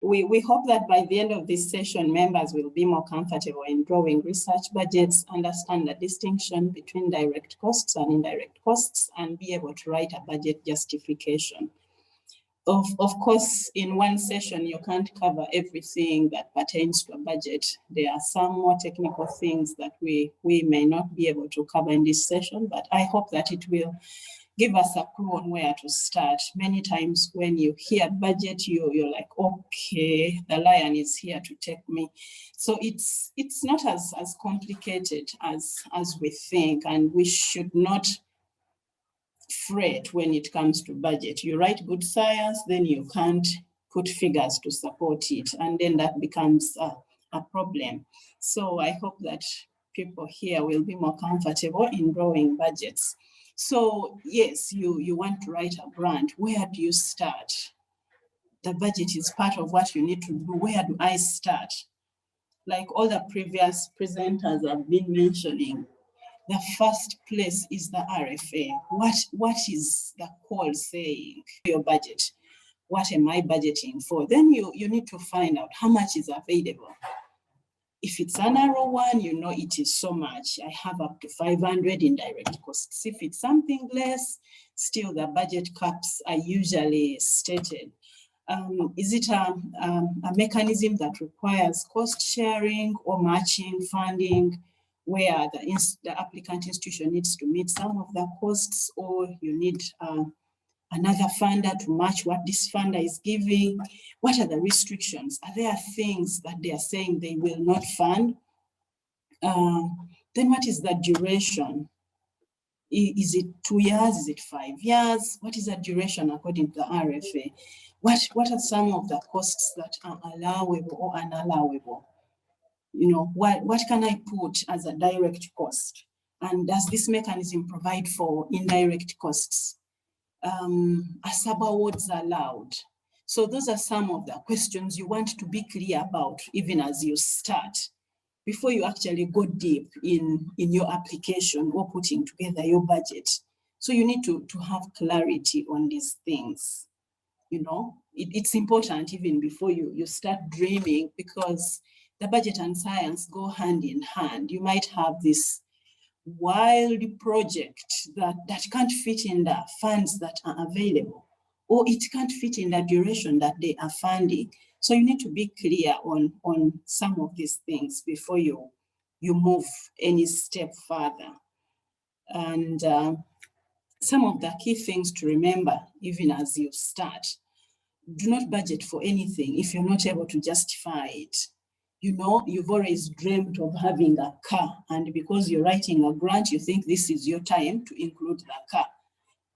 we hope that by the end of this session, members will be more comfortable in drawing research budgets, understand the distinction between direct costs and indirect costs, and be able to write a budget justification. Of course, in one session, you can't cover everything that pertains to a budget. There are some more technical things that we may not be able to cover in this session, but I hope that it will give us a clue on where to start. Many times when you hear budget, you're like, okay, the lion is here to take me. So it's not as complicated as we think, and we should not fret when it comes to budget. You write good science, then you can't put figures to support it, and then that becomes a problem. So I hope that people here will be more comfortable in drawing budgets. So yes, you want to write a grant. Where do you start? The budget is part of what you need to do. Where do I start? Like all the previous presenters have been mentioning, the first place is the RFA. What is the call saying? Your budget. What am I budgeting for? Then you need to find out how much is available. If it's a narrow one, you know it is so much. I have up to 500 in direct costs. If it's something less, still the budget caps are usually stated. Is it a mechanism that requires cost sharing or matching funding, where the applicant institution needs to meet some of the costs, or you need another funder to match what this funder is giving? What are the restrictions? Are there things that they are saying they will not fund? Then what is the duration? Is it 2 years? Is it 5 years? What is the duration according to the RFA? What are some of the costs that are allowable or unallowable? You know, what can I put as a direct cost? And does this mechanism provide for indirect costs? Are sub-awards allowed? So those are some of the questions you want to be clear about even as you start, before you actually go deep in your application or putting together your budget. So you need to have clarity on these things. You know, it's important even before you start dreaming, because the budget and science go hand in hand. You might have this wild project that can't fit in the funds that are available, or it can't fit in the duration that they are funding. So you need to be clear on some of these things before you move any step further. And some of the key things to remember, even as you start: do not budget for anything if you're not able to justify it. You know, you've always dreamt of having a car, and because you're writing a grant, you think this is your time to include the car.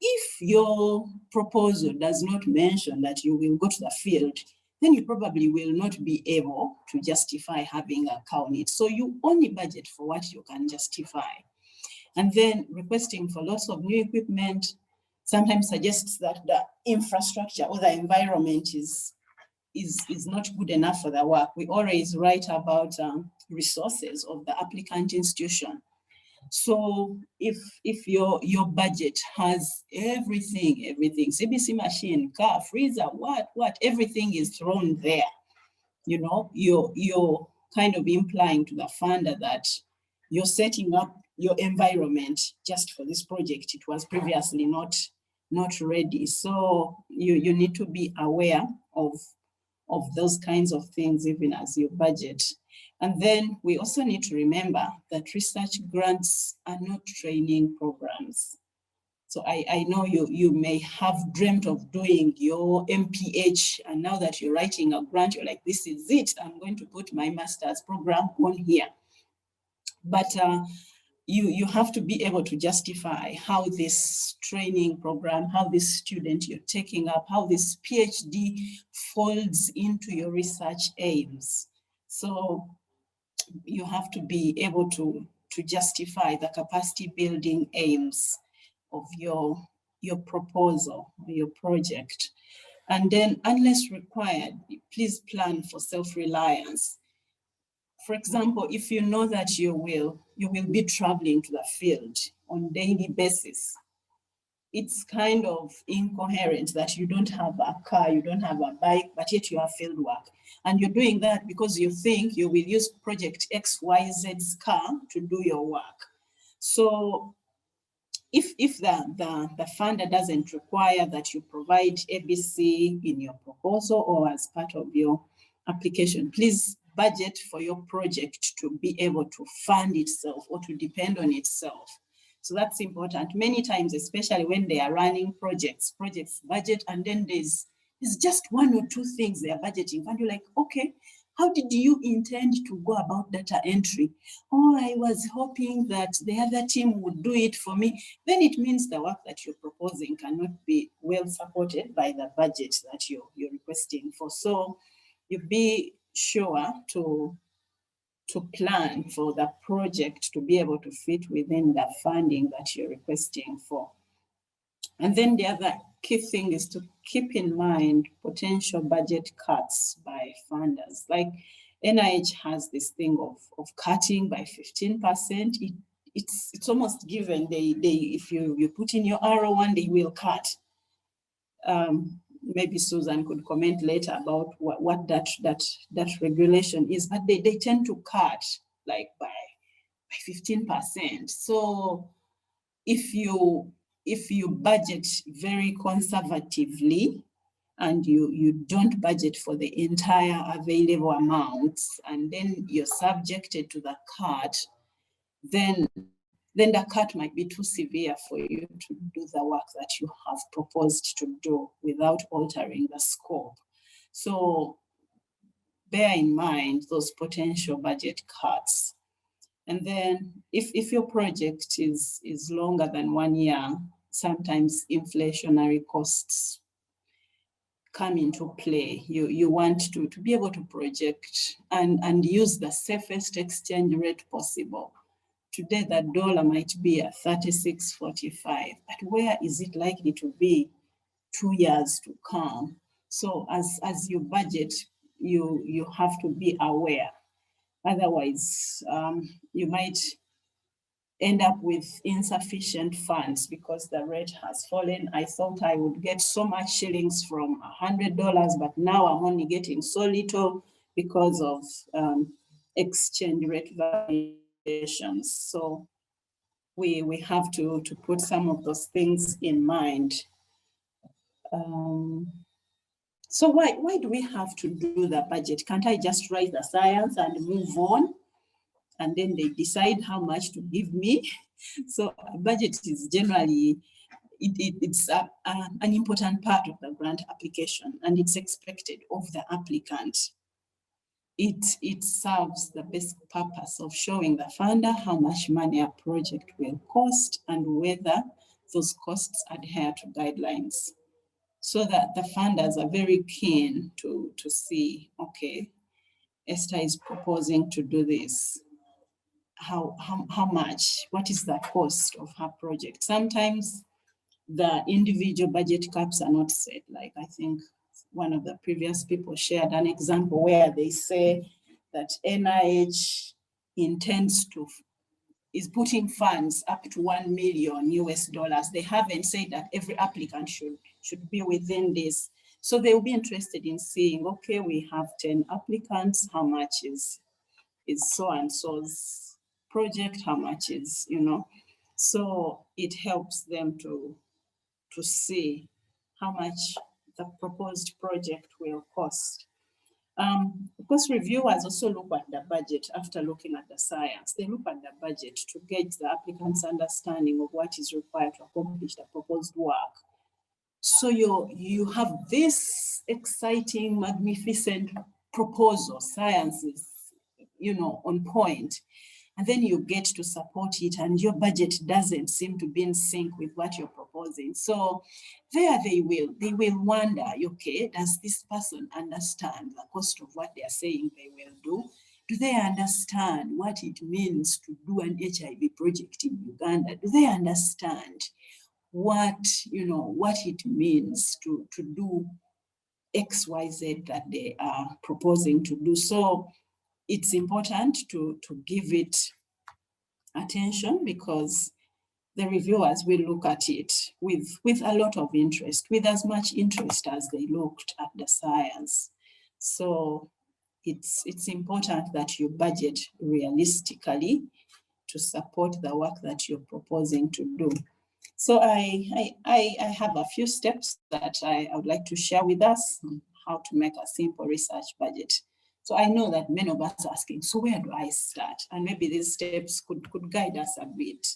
If your proposal does not mention that you will go to the field, then you probably will not be able to justify having a car on it. So you only budget for what you can justify. And then requesting for lots of new equipment sometimes suggests that the infrastructure or the environment is not good enough for the work. We always write about resources of the applicant institution. So if your budget has everything, CBC machine, car, freezer, what, everything is thrown there, you know, you're kind of implying to the funder that you're setting up your environment just for this project. It was previously not ready. So you need to be aware of those kinds of things even as you budget. And then we also need to remember that research grants are not training programs. So I know you may have dreamt of doing your MPH, and now that you're writing a grant, you're like, this is it, I'm going to put my master's program on here. But you have to be able to justify how this training program, how this student you're taking up, how this PhD folds into your research aims. So you have to be able to justify the capacity building aims of your proposal, your project. And then, unless required, please plan for self-reliance. For example, if you know that you will be traveling to the field on a daily basis, it's kind of incoherent that you don't have a car, you don't have a bike, but yet you have field work. And you're doing that because you think you will use project XYZ's car to do your work. So if the funder doesn't require that you provide ABC in your proposal or as part of your application, please budget for your project to be able to fund itself or to depend on itself. So that's important. Many times, especially when they are running projects budget, and then there's just one or two things they are budgeting. And you're like, okay, how did you intend to go about data entry? Oh, I was hoping that the other team would do it for me. Then it means the work that you're proposing cannot be well supported by the budget that you're requesting for. So you be sure to plan for the project to be able to fit within the funding that you're requesting for. And then the other key thing is to keep in mind potential budget cuts by funders. Like NIH has this thing of cutting by 15%. It's almost given. They if you put in your R01, they will cut. Maybe Susan could comment later about what that regulation is, but they tend to cut like by 15%. So if you budget very conservatively and you don't budget for the entire available amounts, and then you're subjected to the cut, then the cut might be too severe for you to do the work that you have proposed to do without altering the scope. So bear in mind those potential budget cuts. And then if your project is longer than 1 year, sometimes inflationary costs come into play. You want to be able to project and use the safest exchange rate possible. Today, the dollar might be at 36.45, but where is it likely to be 2 years to come? So as you budget, you have to be aware. Otherwise, you might end up with insufficient funds because the rate has fallen. I thought I would get so much shillings from $100, but now I'm only getting so little because of exchange rate variations. So we have to put some of those things in mind. So why do we have to do the budget? Can't I just write the science and move on? And then they decide how much to give me. So a budget is generally, it's an important part of the grant application, and it's expected of the applicant. It serves the basic purpose of showing the funder how much money a project will cost and whether those costs adhere to guidelines. So that the funders are very keen to see, okay, Esther is proposing to do this. How much? What is the cost of her project? Sometimes the individual budget caps are not set. Like I think one of the previous people shared an example where they say that NIH is putting funds up to $1 million US. They haven't said that every applicant should be within this. So they will be interested in seeing, okay, we have 10 applicants, how much is so-and-so's project, how much is, so it helps them to see how much the proposed project will cost. Of course, reviewers also look at the budget after looking at the science. They look at the budget to gauge the applicant's understanding of what is required to accomplish the proposed work. So you have this exciting, magnificent proposal, science is, on point. And then you get to support it and your budget doesn't seem to be in sync with what you're proposing. So there they will wonder, okay, does this person understand the cost of what they are saying they will do? Do they understand what it means to do an HIV project in Uganda? Do they understand what it means to do XYZ that they are proposing to do? So it's important to give it attention, because the reviewers will look at it with a lot of interest, with as much interest as they looked at the science. So it's important that you budget realistically to support the work that you're proposing to do. So I have a few steps that I would like to share with us on how to make a simple research budget. So I know that many of us are asking, so where do I start? And maybe these steps could guide us a bit.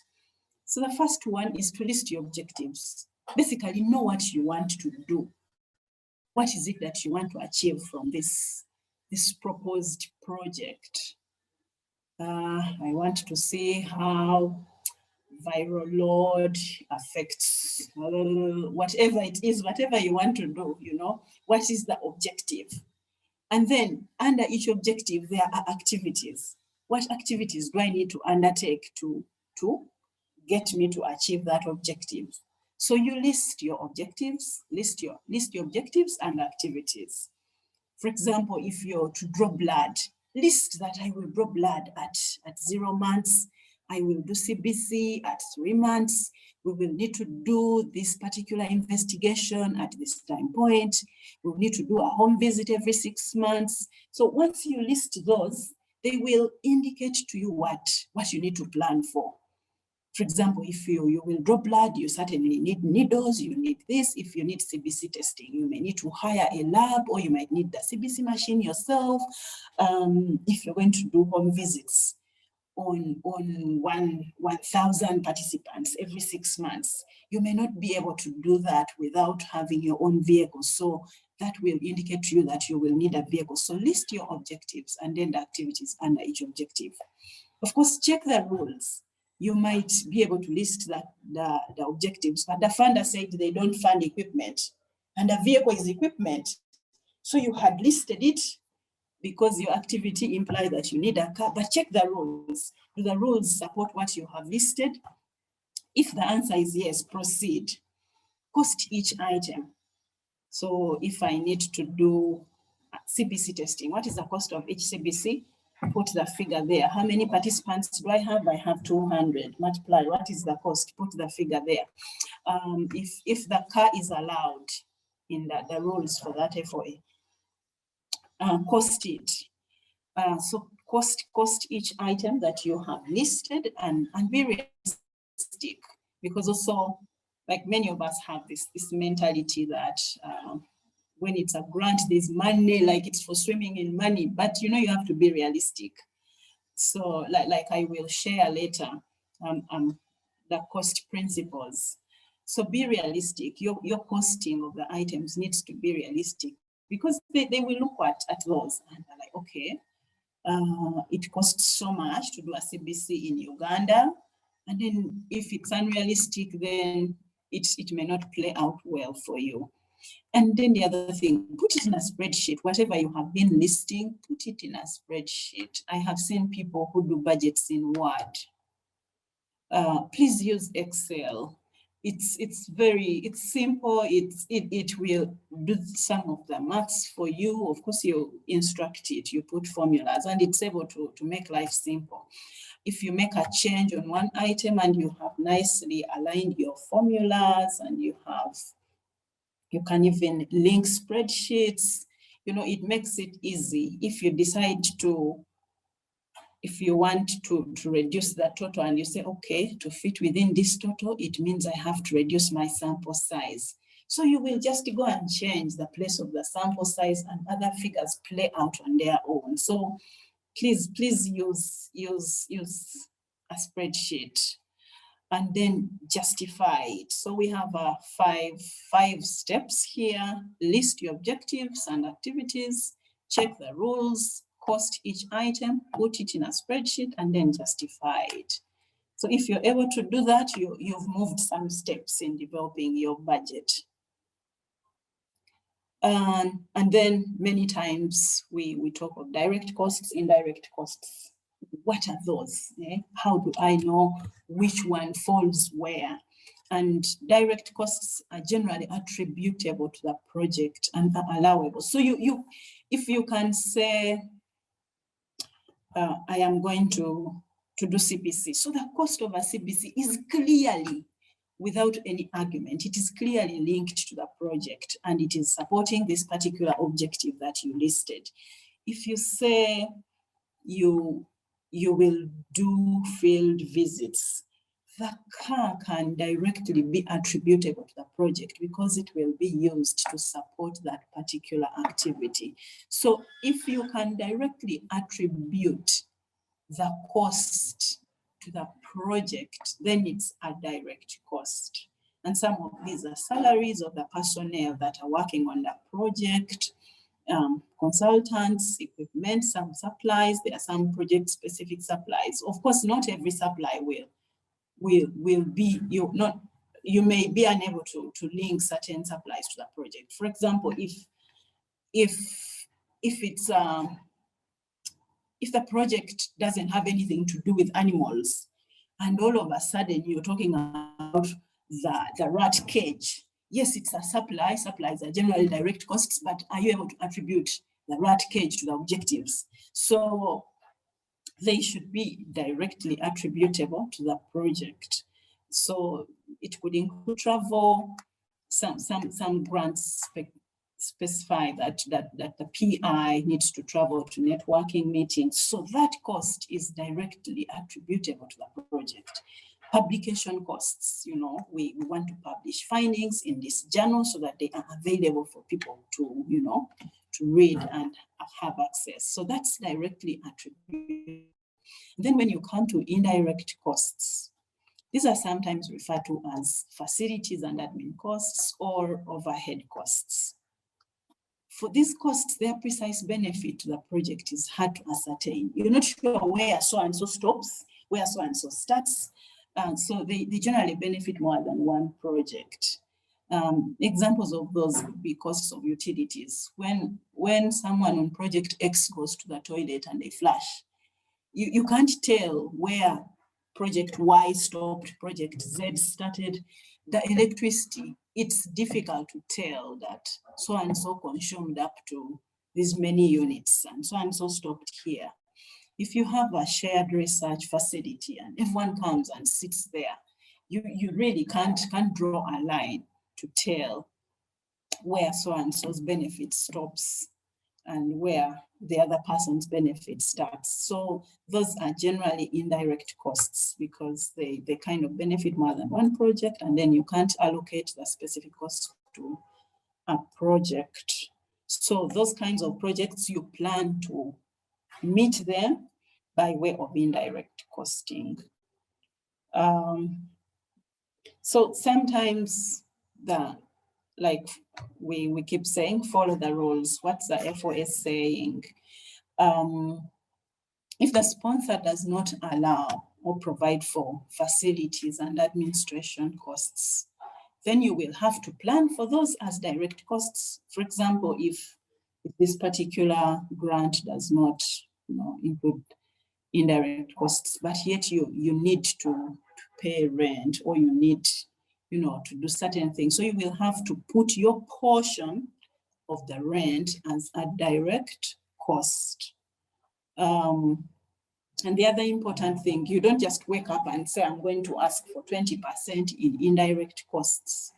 So the first one is to list your objectives. Basically, know what you want to do. What is it that you want to achieve from this proposed project? I want to see how viral load affects whatever it is, whatever you want to do, what is the objective? And then under each objective, there are activities. What activities do I need to undertake to get me to achieve that objective? So you list your objectives, list your objectives and activities. For example, if you're to draw blood, list that I will draw blood at 0 months, I will do CBC at 3 months, we will need to do this particular investigation at this time point, we will need to do a home visit every 6 months. So once you list those, they will indicate to you what you need to plan for. For example, if you will draw blood, you certainly need needles, you need this. If you need CBC testing, you may need to hire a lab, or you might need the CBC machine yourself. If you're going to do home visits on 1,000 participants every 6 months, you may not be able to do that without having your own vehicle. So that will indicate to you that you will need a vehicle. So list your objectives and then the activities under each objective. Of course, check the rules. You might be able to list the objectives, but the funder said they don't fund equipment, and a vehicle is equipment. So you had listed it because your activity implies that you need a car, but check the rules. Do the rules support what you have listed? If the answer is yes, proceed. Cost each item. So if I need to do CBC testing, what is the cost of each CBC? Put the figure there. How many participants do I have? I have 200. Multiply. What is the cost? Put the figure there. If the car is allowed in the rules for that FOA, cost it. So cost each item that you have listed and be realistic, because also, like, many of us have this mentality that when it's a grant, there's money, like it's for swimming in money, but you have to be realistic. So like I will share later the cost principles. So be realistic. Your costing of the items needs to be realistic, because they will look at those and they're like, okay, it costs so much to do a CBC in Uganda. And then if it's unrealistic, then it may not play out well for you. And then the other thing, put it in a spreadsheet. Whatever you have been listing, put it in a spreadsheet. I have seen people who do budgets in Word. Please use Excel. It's simple. It will do some of the maths for you. Of course, you instruct it, you put formulas, and it's able to make life simple. If you make a change on one item and you have nicely aligned your formulas, and you can even link spreadsheets, it makes it easy. If you decide if you want to reduce the total and you say, okay, to fit within this total, it means I have to reduce my sample size. So you will just go and change the place of the sample size, and other figures play out on their own. So please use a spreadsheet. And then justify it. So we have five steps here. List your objectives and activities, check the rules, cost each item, put it in a spreadsheet, and then justify it. So if you're able to do that, you've moved some steps in developing your budget. And then many times we talk of direct costs, indirect costs. What are those? How do I know which one falls where? And direct costs are generally attributable to the project and are allowable. So if you can say, I am going to to do CPC. So the cost of a CPC is clearly, without any argument, it is clearly linked to the project and it is supporting this particular objective that you listed. If you say you will do field visits, the car can directly be attributable to the project because it will be used to support that particular activity. So if you can directly attribute the cost to the project, then it's a direct cost. And some of these are salaries of the personnel that are working on the project, consultants, equipment, some supplies. There are some project-specific supplies. Of course, not every supply will be, you may be unable to link certain supplies to the project. For example, if the project doesn't have anything to do with animals, and all of a sudden you're talking about the rat cage, yes, it's a supply. Supplies are generally direct costs, but are you able to attribute the rat cage to the objectives? So they should be directly attributable to the project. So it could include travel. Some grants specify that the PI needs to travel to networking meetings. So that cost is directly attributable to the project. Publication costs, we want to publish findings in this journal so that they are available for people to, to read and have access. So that's directly attributed. Then when you come to indirect costs, these are sometimes referred to as facilities and admin costs or overhead costs. For these costs, their precise benefit to the project is hard to ascertain. You're not sure where so-and-so stops, where so-and-so starts. So they generally benefit more than one project. Examples of those would be costs of utilities. When someone on project X goes to the toilet and they flush, you can't tell where project Y stopped, project Z started. The electricity, it's difficult to tell that so-and-so consumed up to these many units and so-and-so stopped here. If you have a shared research facility and everyone comes and sits there, you really can't draw a line to tell where so-and-so's benefit stops and where the other person's benefit starts. So those are generally indirect costs because they kind of benefit more than one project, and then you can't allocate the specific costs to a project. So those kinds of projects, you plan to meet them by way of indirect costing. So sometimes like we keep saying, follow the rules. What's the FOS saying? If the sponsor does not allow or provide for facilities and administration costs, then you will have to plan for those as direct costs. For example, if this particular grant does not include indirect costs, but yet you need to pay rent, or you need to do certain things. So you will have to put your portion of the rent as a direct cost. And the other important thing, you don't just wake up and say, I'm going to ask for 20% in indirect costs.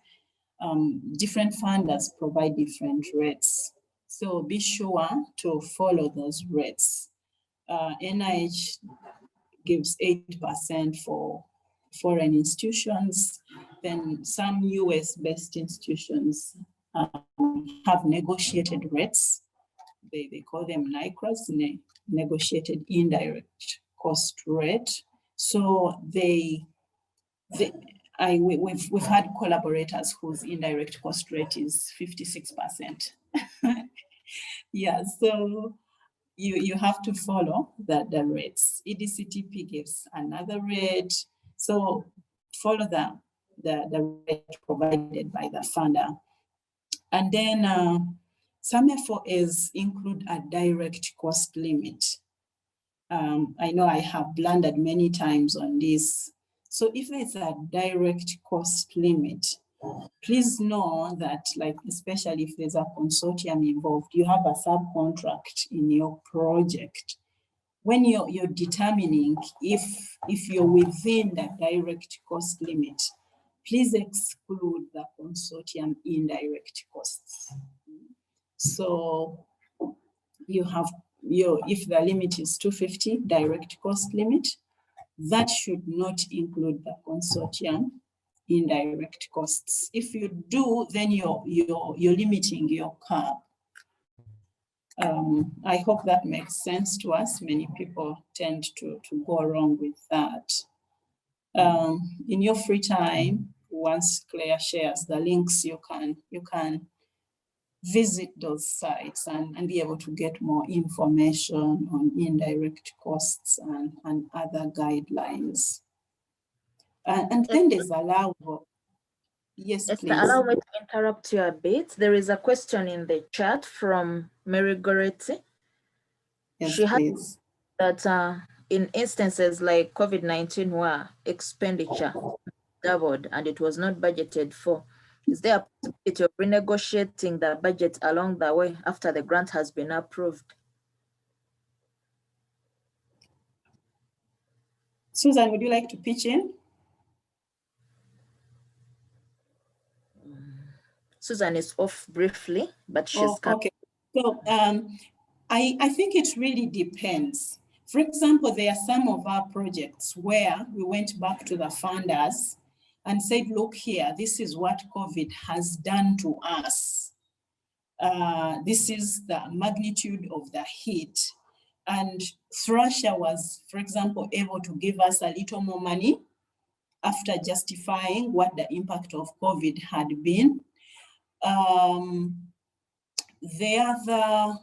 Different funders provide different rates. So be sure to follow those rates. NIH gives 8% for foreign institutions. Then some US-based institutions have negotiated rates. They call them NICRAs, negotiated indirect cost rate. So we've had collaborators whose indirect cost rate is 56%. Yeah, so you have to follow the rates. EDCTP gives another rate. So follow the rate provided by the funder. And then some FOAs include a direct cost limit. I know I have blundered many times on this. So if there's a direct cost limit, please know that, especially if there's a consortium involved, you have a subcontract in your project. when you're determining if you're within the direct cost limit, please exclude the consortium indirect costs. So you have if the limit is 250 direct cost limit, that should not include the consortium indirect costs. If you do, then you're limiting your cap. I hope that makes sense to us. Many people tend to go wrong with that. In your free time, once Claire shares the links, you can visit those sites and be able to get more information on indirect costs and other guidelines. And then there's allowable. Yes, Esther, please. allow me to interrupt you a bit. There is a question in the chat from Mary Goretti. Yes, she please. Has that in instances like COVID-19 where expenditure doubled and it was not budgeted for, is there a possibility of renegotiating the budget along the way after the grant has been approved? Susan, would you like to pitch in? Susan is off briefly, but she's okay. So I think it really depends. For example, there are some of our projects where we went back to the funders and said, look here, this is what COVID has done to us. This is the magnitude of the hit. And Thrasher was, for example, able to give us a little more money after justifying what the impact of COVID had been. The other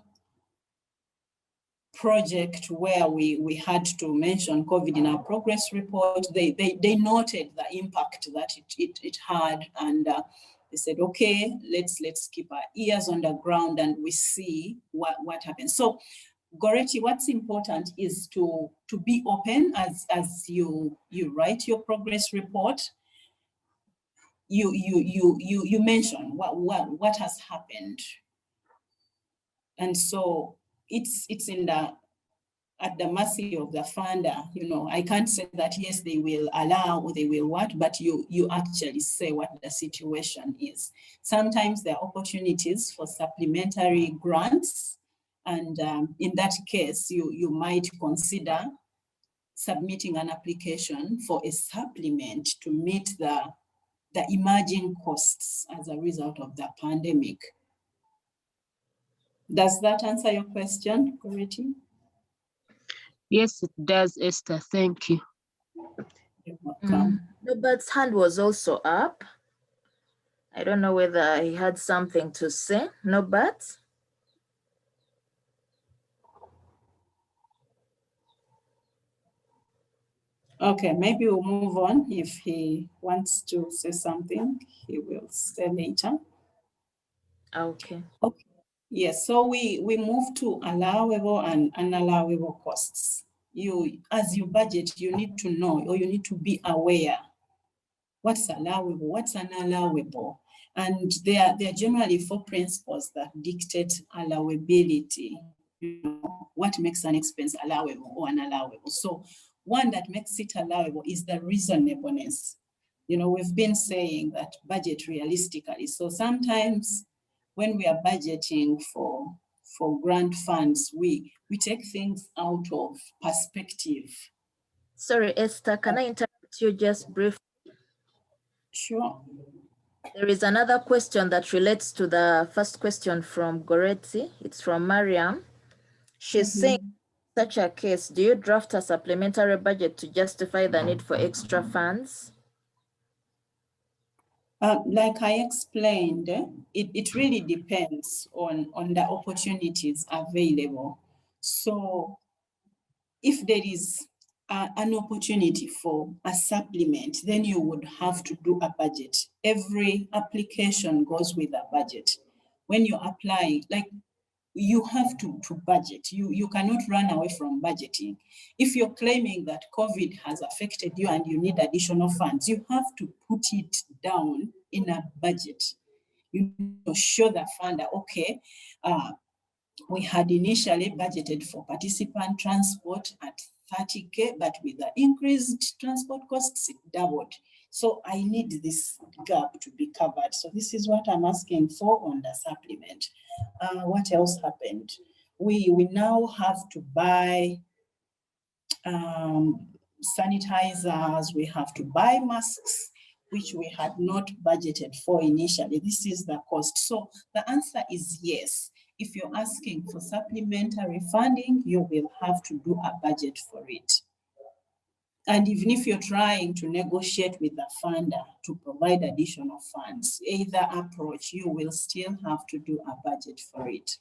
project where we had to mention COVID in our progress report, they noted the impact that it had, and they said, okay, let's keep our ears on the ground and we see what happens. So Goretti, what's important is to be open as you write your progress report. You mention what has happened, and so it's at the mercy of the funder. You know, I can't say that yes, they will allow or they will what, but you actually say what the situation is. Sometimes there are opportunities for supplementary grants, and in that case, you might consider submitting an application for a supplement to meet the emerging costs as a result of the pandemic. Does that answer your question, Goretti? Yes, it does, Esther. Thank you. You're welcome. Robert's hand was also up. I don't know whether he had something to say. Norbert? Okay, maybe we'll move on. If he wants to say something, he will say later. Okay. Okay. Yes, so we move to allowable and unallowable costs. As you budget, you need to know, or you need to be aware what's allowable, what's unallowable. And there are generally 4 principles that dictate allowability. You know, what makes an expense allowable or unallowable. So one that makes it allowable is the reasonableness. You know, we've been saying that budget realistically. So sometimes when we are budgeting for grant funds, we take things out of perspective. Sorry, Esther, can I interrupt you just briefly? Sure. There is another question that relates to the first question from Goretti. It's from Mariam. She's saying, in such a case, do you draft a supplementary budget to justify the need for extra funds? Like I explained, it really depends on the opportunities available. So if there is an opportunity for a supplement, then you would have to do a budget. Every application goes with a budget. When you apply, like, you have to budget. You cannot run away from budgeting. If you're claiming that COVID has affected you and you need additional funds, you have to put it down in a budget. You show the funder, okay, We had initially budgeted for participant transport at 30K, but with the increased transport costs, it doubled. So I need this gap to be covered. So this is what I'm asking for on the supplement. What else happened? We now have to buy sanitizers, we have to buy masks, which we had not budgeted for initially. This is the cost. So the answer is yes. If you're asking for supplementary funding, you will have to do a budget for it. And even if you're trying to negotiate with the funder to provide additional funds, either approach, you will still have to do a budget for it.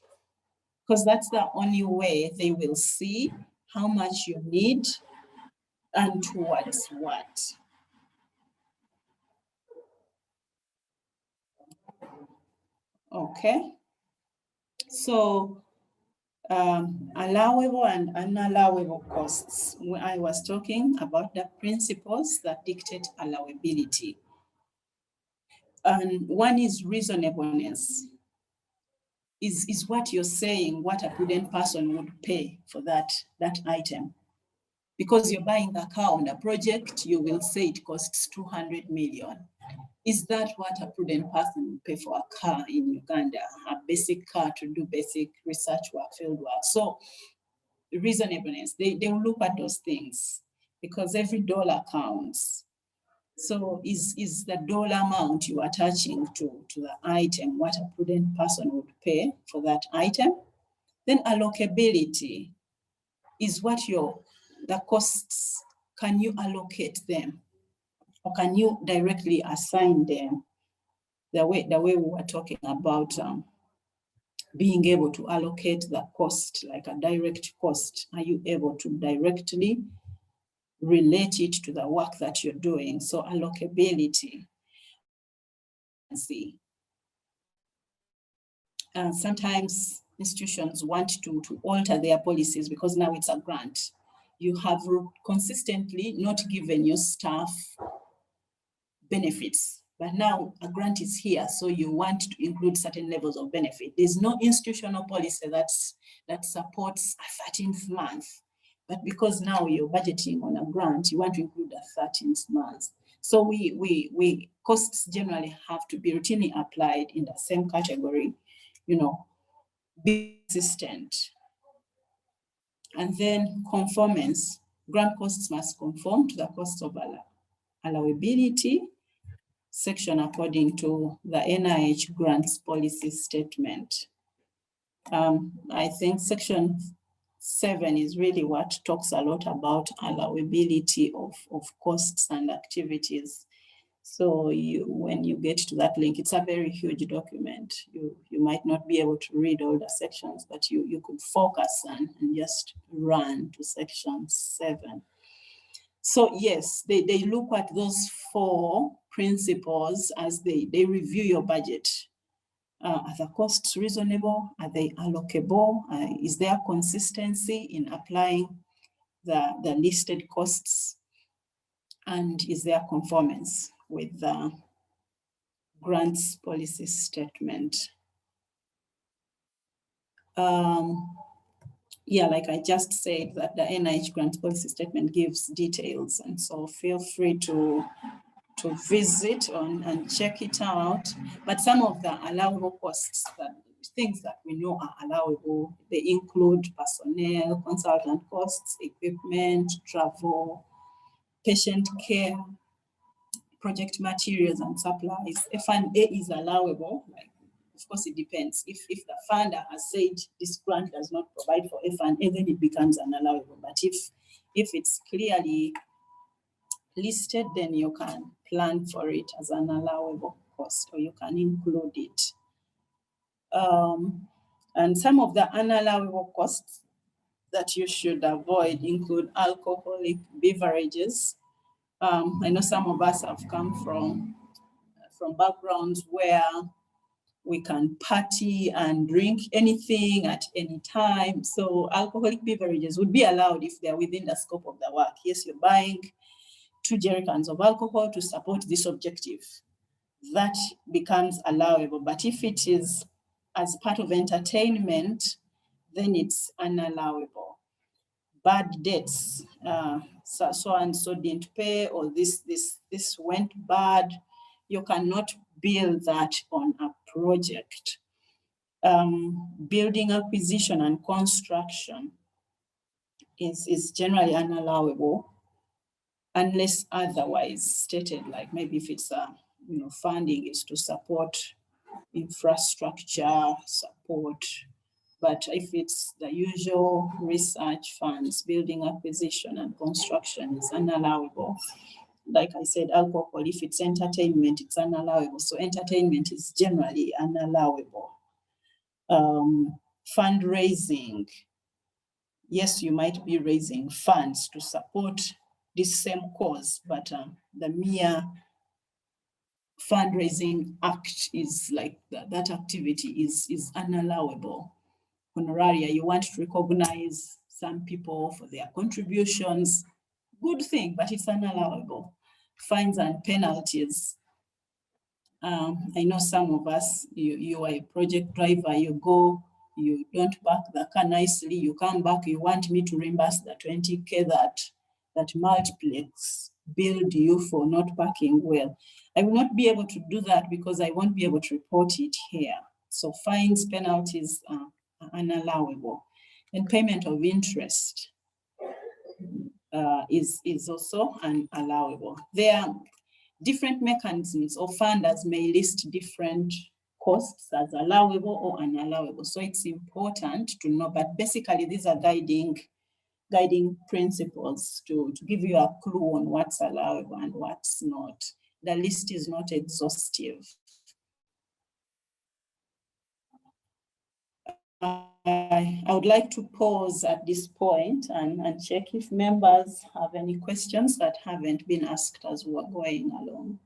Because that's the only way they will see how much you need and towards what. Okay. So allowable and unallowable costs. When I was talking about the principles that dictate allowability. And one is reasonableness. Is what you're saying, what a prudent person would pay for that item. Because you're buying a car on a project, you will say it costs 200 million. Is that what a prudent person would pay for a car in Uganda, a basic car to do basic research work, field work? So reasonableness, they will look at those things because every dollar counts. So is the dollar amount you are attaching to the item what a prudent person would pay for that item? Then allocability is what the costs, can you allocate them? Or can you directly assign them? The way we were talking about being able to allocate the cost, like a direct cost, are you able to directly relate it to the work that you're doing? So allocability. See, sometimes institutions want to alter their policies because now it's a grant. You have consistently not given your staff benefits, but now a grant is here, so you want to include certain levels of benefit. There's no institutional policy that supports a 13th month, but because now you're budgeting on a grant, you want to include a 13th month. So we costs generally have to be routinely applied in the same category, be consistent. And then conformance, grant costs must conform to the cost of allowability section according to the NIH grants policy statement. I think section 7 is really what talks a lot about allowability of costs and activities. So when you get to that link, it's a very huge document. You might not be able to read all the sections, but you could focus and just run to section 7. So yes, they look at those 4 principles as they review your budget. Are the costs reasonable? Are they allocable? Is there consistency in applying the listed costs? And is there conformance with the grants policy statement? Yeah, like I just said, that the NIH grants policy statement gives details, and so feel free to visit and check it out. But some of the allowable costs, things that we know are allowable, they include personnel, consultant costs, equipment, travel, patient care, project materials and supplies. F&A is allowable. Of course, it depends. If the funder has said this grant does not provide for F&A, then it becomes unallowable. But if it's clearly listed, then you can plan for it as an allowable cost, or you can include it. And some of the unallowable costs that you should avoid include alcoholic beverages. I know some of us have come from backgrounds where we can party and drink anything at any time. So alcoholic beverages would be allowed if they're within the scope of the work. Yes, you're buying 2 jerrycans of alcohol to support this objective. That becomes allowable. But if it is as part of entertainment, then it's unallowable. Bad debts, so and so didn't pay, or this went bad, you cannot build that on a project. Building acquisition and construction is generally unallowable unless otherwise stated, like maybe if it's funding is to support infrastructure support. But if it's the usual research funds, building acquisition and construction is unallowable. Like I said, alcohol, if it's entertainment, it's unallowable. So entertainment is generally unallowable. Fundraising, yes, you might be raising funds to support this same cause, but the mere fundraising act is like that activity is unallowable. Honoraria, you want to recognize some people for their contributions, good thing, but it's unallowable. Fines and penalties. I know some of us, you are a project driver, you go, you don't park the car nicely, you come back, you want me to reimburse the 20K that multiplex billed you for not parking well. I will not be able to do that because I won't be able to report it here. So fines, penalties are unallowable. And payment of interest is also unallowable. There are different mechanisms, or funders may list different costs as allowable or unallowable. So it's important to know, but basically these are guiding principles to give you a clue on what's allowable and what's not. The list is not exhaustive. I would like to pause at this point and check if members have any questions that haven't been asked as we're going along.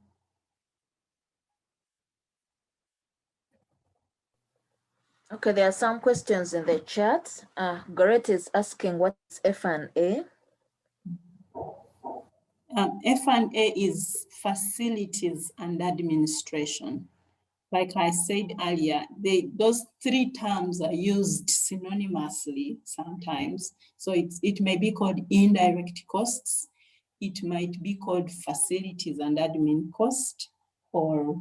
Okay, there are some questions in the chat. Goret is asking what's F&A? F&A is facilities and administration. Like I said earlier, those three terms are used synonymously sometimes. So it may be called indirect costs. It might be called facilities and admin cost, or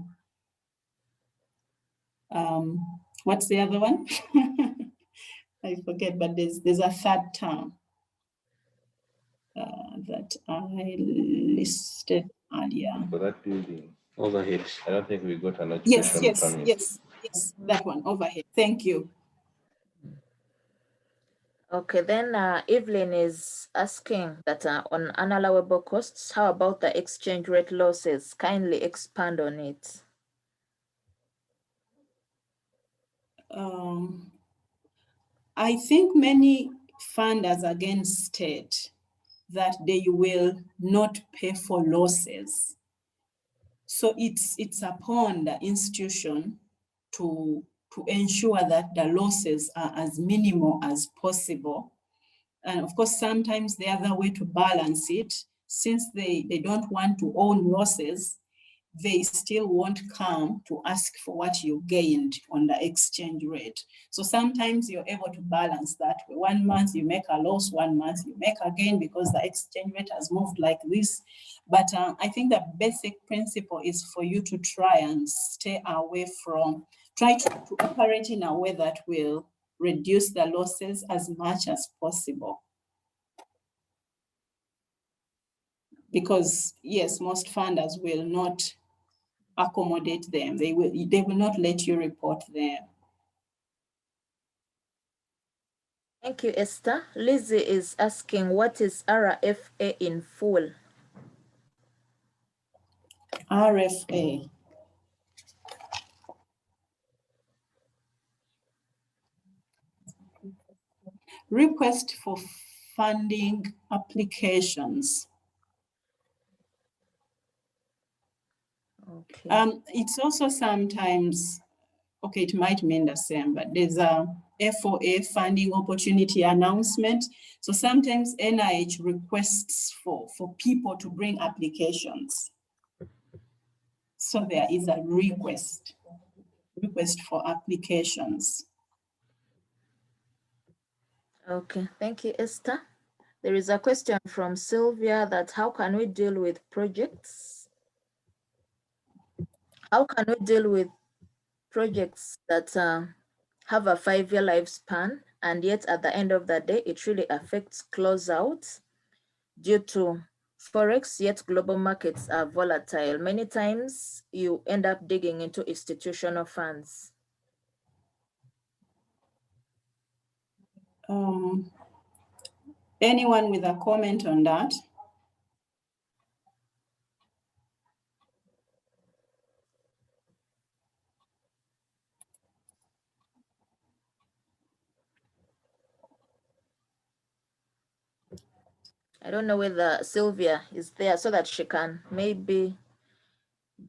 what's the other one? I forget, but there's a third term that I listed earlier. For that building, overhead, I don't think we got a notification from you. Yes, that one, overhead. Thank you. Okay, then Evelyn is asking that on unallowable costs, how about the exchange rate losses? Kindly expand on it. I think many funders again state that they will not pay for losses. So it's upon the institution to ensure that the losses are as minimal as possible. And of course, sometimes the other way to balance it, since they don't want to own losses, they still won't come to ask for what you gained on the exchange rate. So sometimes you're able to balance that. 1 month you make a loss, 1 month you make a gain because the exchange rate has moved like this. But I think the basic principle is for you to try and stay away from, try to operate in a way that will reduce the losses as much as possible. Because yes, most funders will not accommodate them. They will not let you report them. Thank you, Esther. Lizzie is asking, what is RFA in full? RFA. Request for funding applications. Okay. It's also sometimes, okay, it might mean the same, but there's a FOA, funding opportunity announcement. So sometimes NIH requests for people to bring applications. So there is a request for applications. Okay, thank you, Esther. There is a question from Sylvia that how can we deal with projects? How can we deal with projects that have a 5-year lifespan and yet at the end of the day, it really affects closeouts due to Forex, yet global markets are volatile. Many times you end up digging into institutional funds. Anyone with a comment on that? I don't know whether Sylvia is there so that she can maybe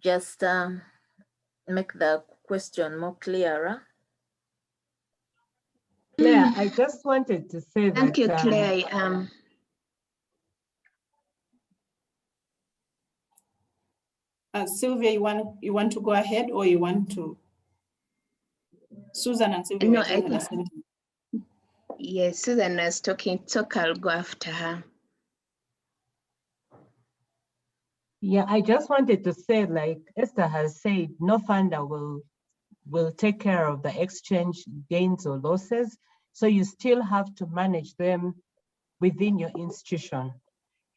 just make the question more clearer. Claire, I just wanted to say Thank that. you, Claire. Sylvia, you want to go ahead or you want to? Susan and Sylvia. No, were talking at the same time. Yes, Susan was talking, so I'll go after her. Yeah, I just wanted to say, like Esther has said, no funder will take care of the exchange gains or losses. So you still have to manage them within your institution.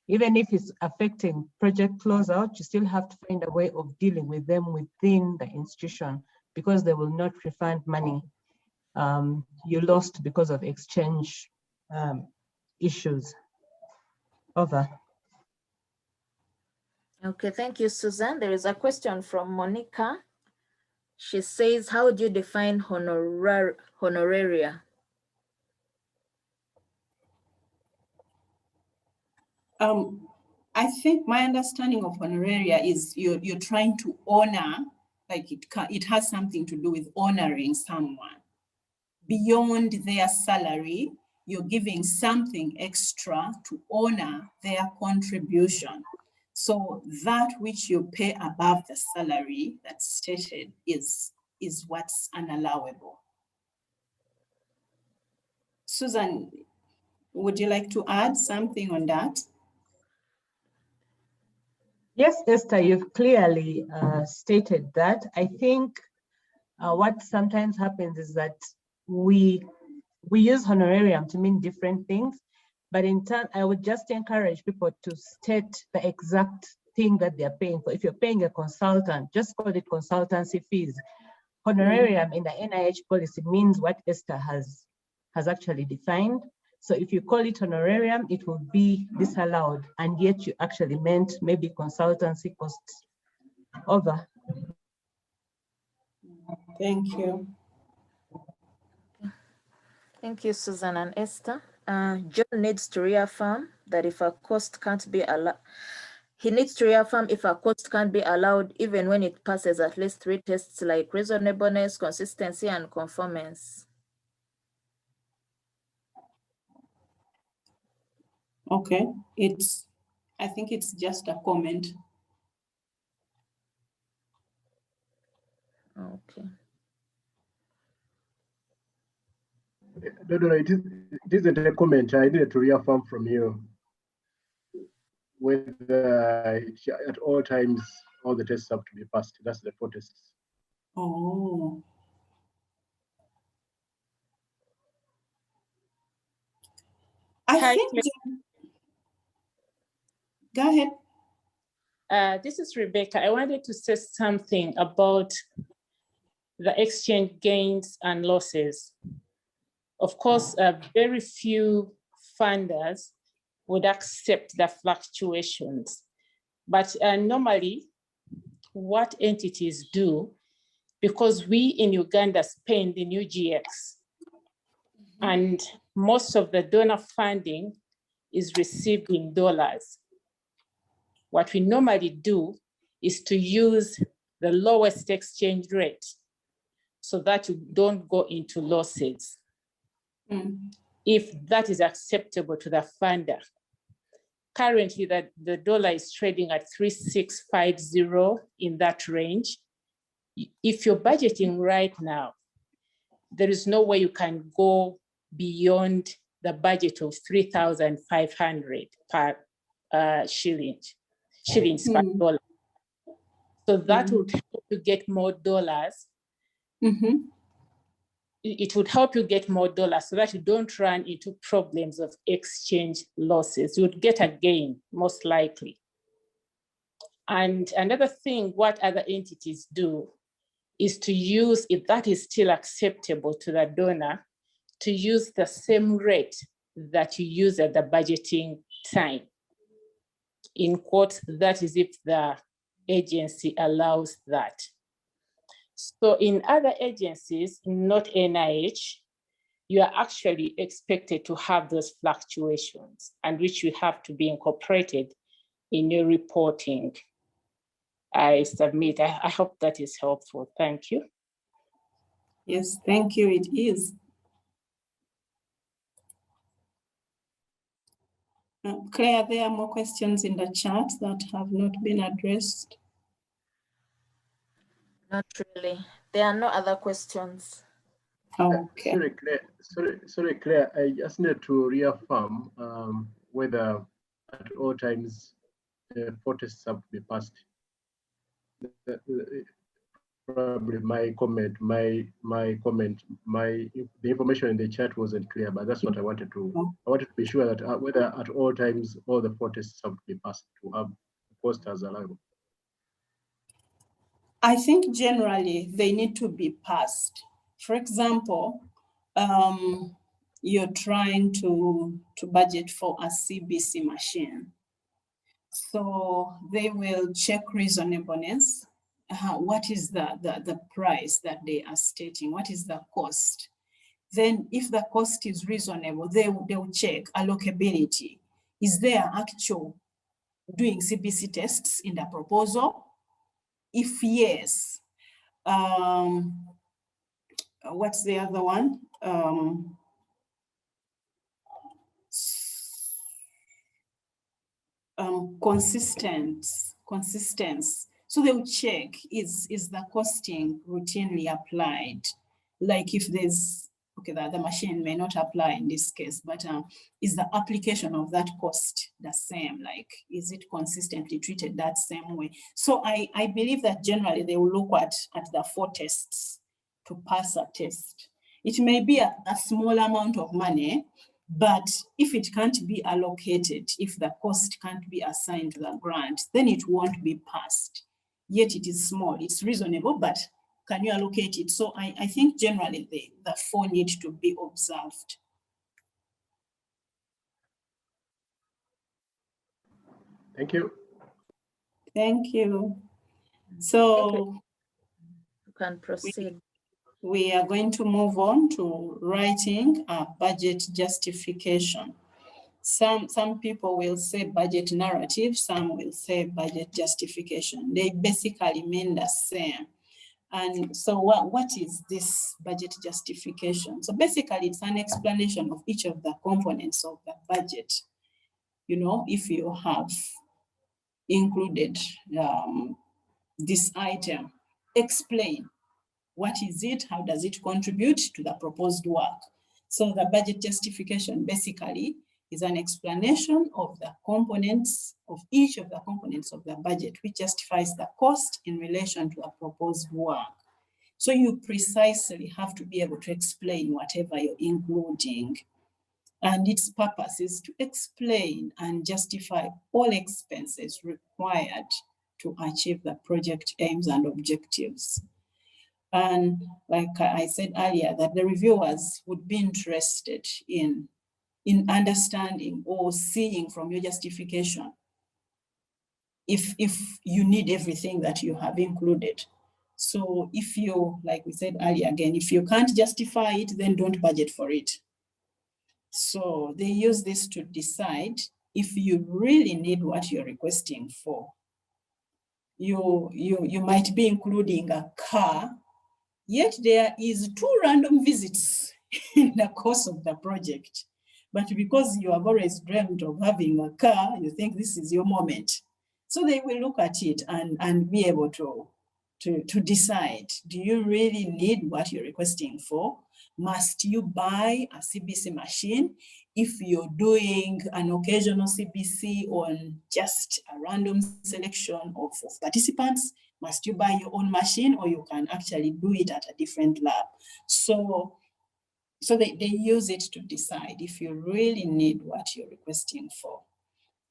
Even if it's affecting project closeout, you still have to find a way of dealing with them within the institution because they will not refund money you lost because of exchange issues. Over. Okay, thank you, Susan. There is a question from Monica. She says, how do you define honoraria? I think my understanding of honoraria is you're trying to honor, like it has something to do with honoring someone. Beyond their salary, you're giving something extra to honor their contribution. So that which you pay above the salary that's stated is what's unallowable. Susan, would you like to add something on that? Yes, Esther, you've clearly stated that. I think what sometimes happens is that we use honorarium to mean different things, but in turn, I would just encourage people to state the exact thing that they're paying for. If you're paying a consultant, just call it consultancy fees. Honorarium in the NIH policy means what Esther has actually defined. So if you call it honorarium, it will be disallowed, and yet you actually meant maybe consultancy costs. Over. Thank you. Thank you, Susan and Esther. John needs to reaffirm that if a cost can't be allowed, he needs to reaffirm if a cost can't be allowed even when it passes at least 3 tests like reasonableness, consistency, and conformance. Okay, I think it's just a comment. Okay. No, it isn't a comment. I needed to reaffirm from you whether at all times all the tests have to be passed. That's the 4 tests. Oh. I think, go ahead. This is Rebecca. I wanted to say something about the exchange gains and losses. Of course, very few funders would accept the fluctuations, but normally what entities do, because we in Uganda spend in UGX, and most of the donor funding is received in dollars. What we normally do is to use the lowest exchange rate so that you don't go into losses. If that is acceptable to the funder. Currently, the dollar is trading at 3.650 in that range. If you're budgeting right now, there is no way you can go beyond the budget of 3,500 per shillings per dollar. So that would help you get more dollars. It would help you get more dollars so that you don't run into problems of exchange losses. You would get a gain, most likely. And another thing, what other entities do is to use, if that is still acceptable to the donor, to use the same rate that you use at the budgeting time. In quotes, that is if the agency allows that. So in other agencies, not NIH, you are actually expected to have those fluctuations, and which you have to be incorporated in your reporting. I submit. I hope that is helpful. Thank you. Yes, thank you. It is. Claire, there are more questions in the chat that have not been addressed. Not really. There are no other questions. Okay. Sorry, Claire. I just need to reaffirm whether at all times the protests have to be passed. Probably the information in the chat wasn't clear, but that's what I wanted to. I wanted to be sure that whether at all times all the protests have to be passed to have posters allowed. I think generally they need to be passed. For example, you're trying to budget for a CBC machine. So they will check reasonableness. What is the price that they are stating? What is the cost? Then if the cost is reasonable, they'll check allocability. Is there actual doing CBC tests in the proposal? If yes, what's the other one? Consistency. So they'll check, is the costing routinely applied? Like if there's, okay, the machine may not apply in this case, but is the application of that cost the same? Like, is it consistently treated that same way? So I believe that generally they will look at the 4 tests to pass a test. It may be a small amount of money, but if it can't be allocated, if the cost can't be assigned to the grant, then it won't be passed. Yet it is small, it's reasonable, but can you allocate it? So I think generally the 4 need to be observed. Thank you. Thank you. So you can proceed. We are going to move on to writing a budget justification. Some people will say budget narrative, some will say budget justification. They basically mean the same. And so what is this budget justification? So basically it's an explanation of each of the components of the budget. You know, if you have included this item, explain. What is it? How does it contribute to the proposed work? So the budget justification basically is an explanation of the components of each of the components of the budget, which justifies the cost in relation to the proposed work. So you precisely have to be able to explain whatever you're including. And its purpose is to explain and justify all expenses required to achieve the project aims and objectives. And like I said earlier, that the reviewers would be interested in understanding or seeing from your justification if you need everything that you have included. So if you, like we said earlier again, if you can't justify it, then don't budget for it. So they use this to decide if you really need what you're requesting for. You might be including a car, yet there is 2 random visits in the course of the project. But because you have always dreamt of having a car, you think this is your moment. So they will look at it and be able to to decide, do you really need what you're requesting for? Must you buy a CBC machine? If you're doing an occasional CBC on just a random selection of participants, must you buy your own machine, or you can actually do it at a different lab? So they use it to decide if you really need what you're requesting for.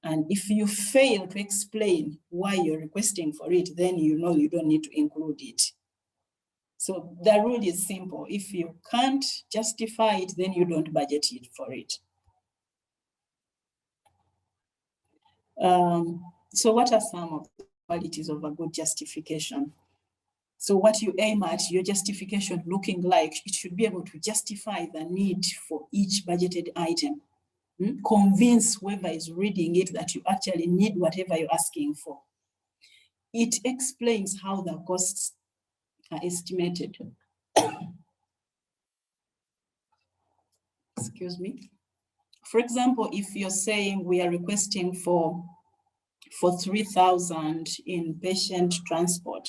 And if you fail to explain why you're requesting for it, then you know you don't need to include it. So the rule is simple. If you can't justify it, then you don't budget it for it. So what are some of the qualities of a good justification? So what you aim at, your justification looking like, it should be able to justify the need for each budgeted item. Convince whoever is reading it that you actually need whatever you're asking for. It explains how the costs are estimated. Excuse me. For example, if you're saying we are requesting for 3,000 in patient transport,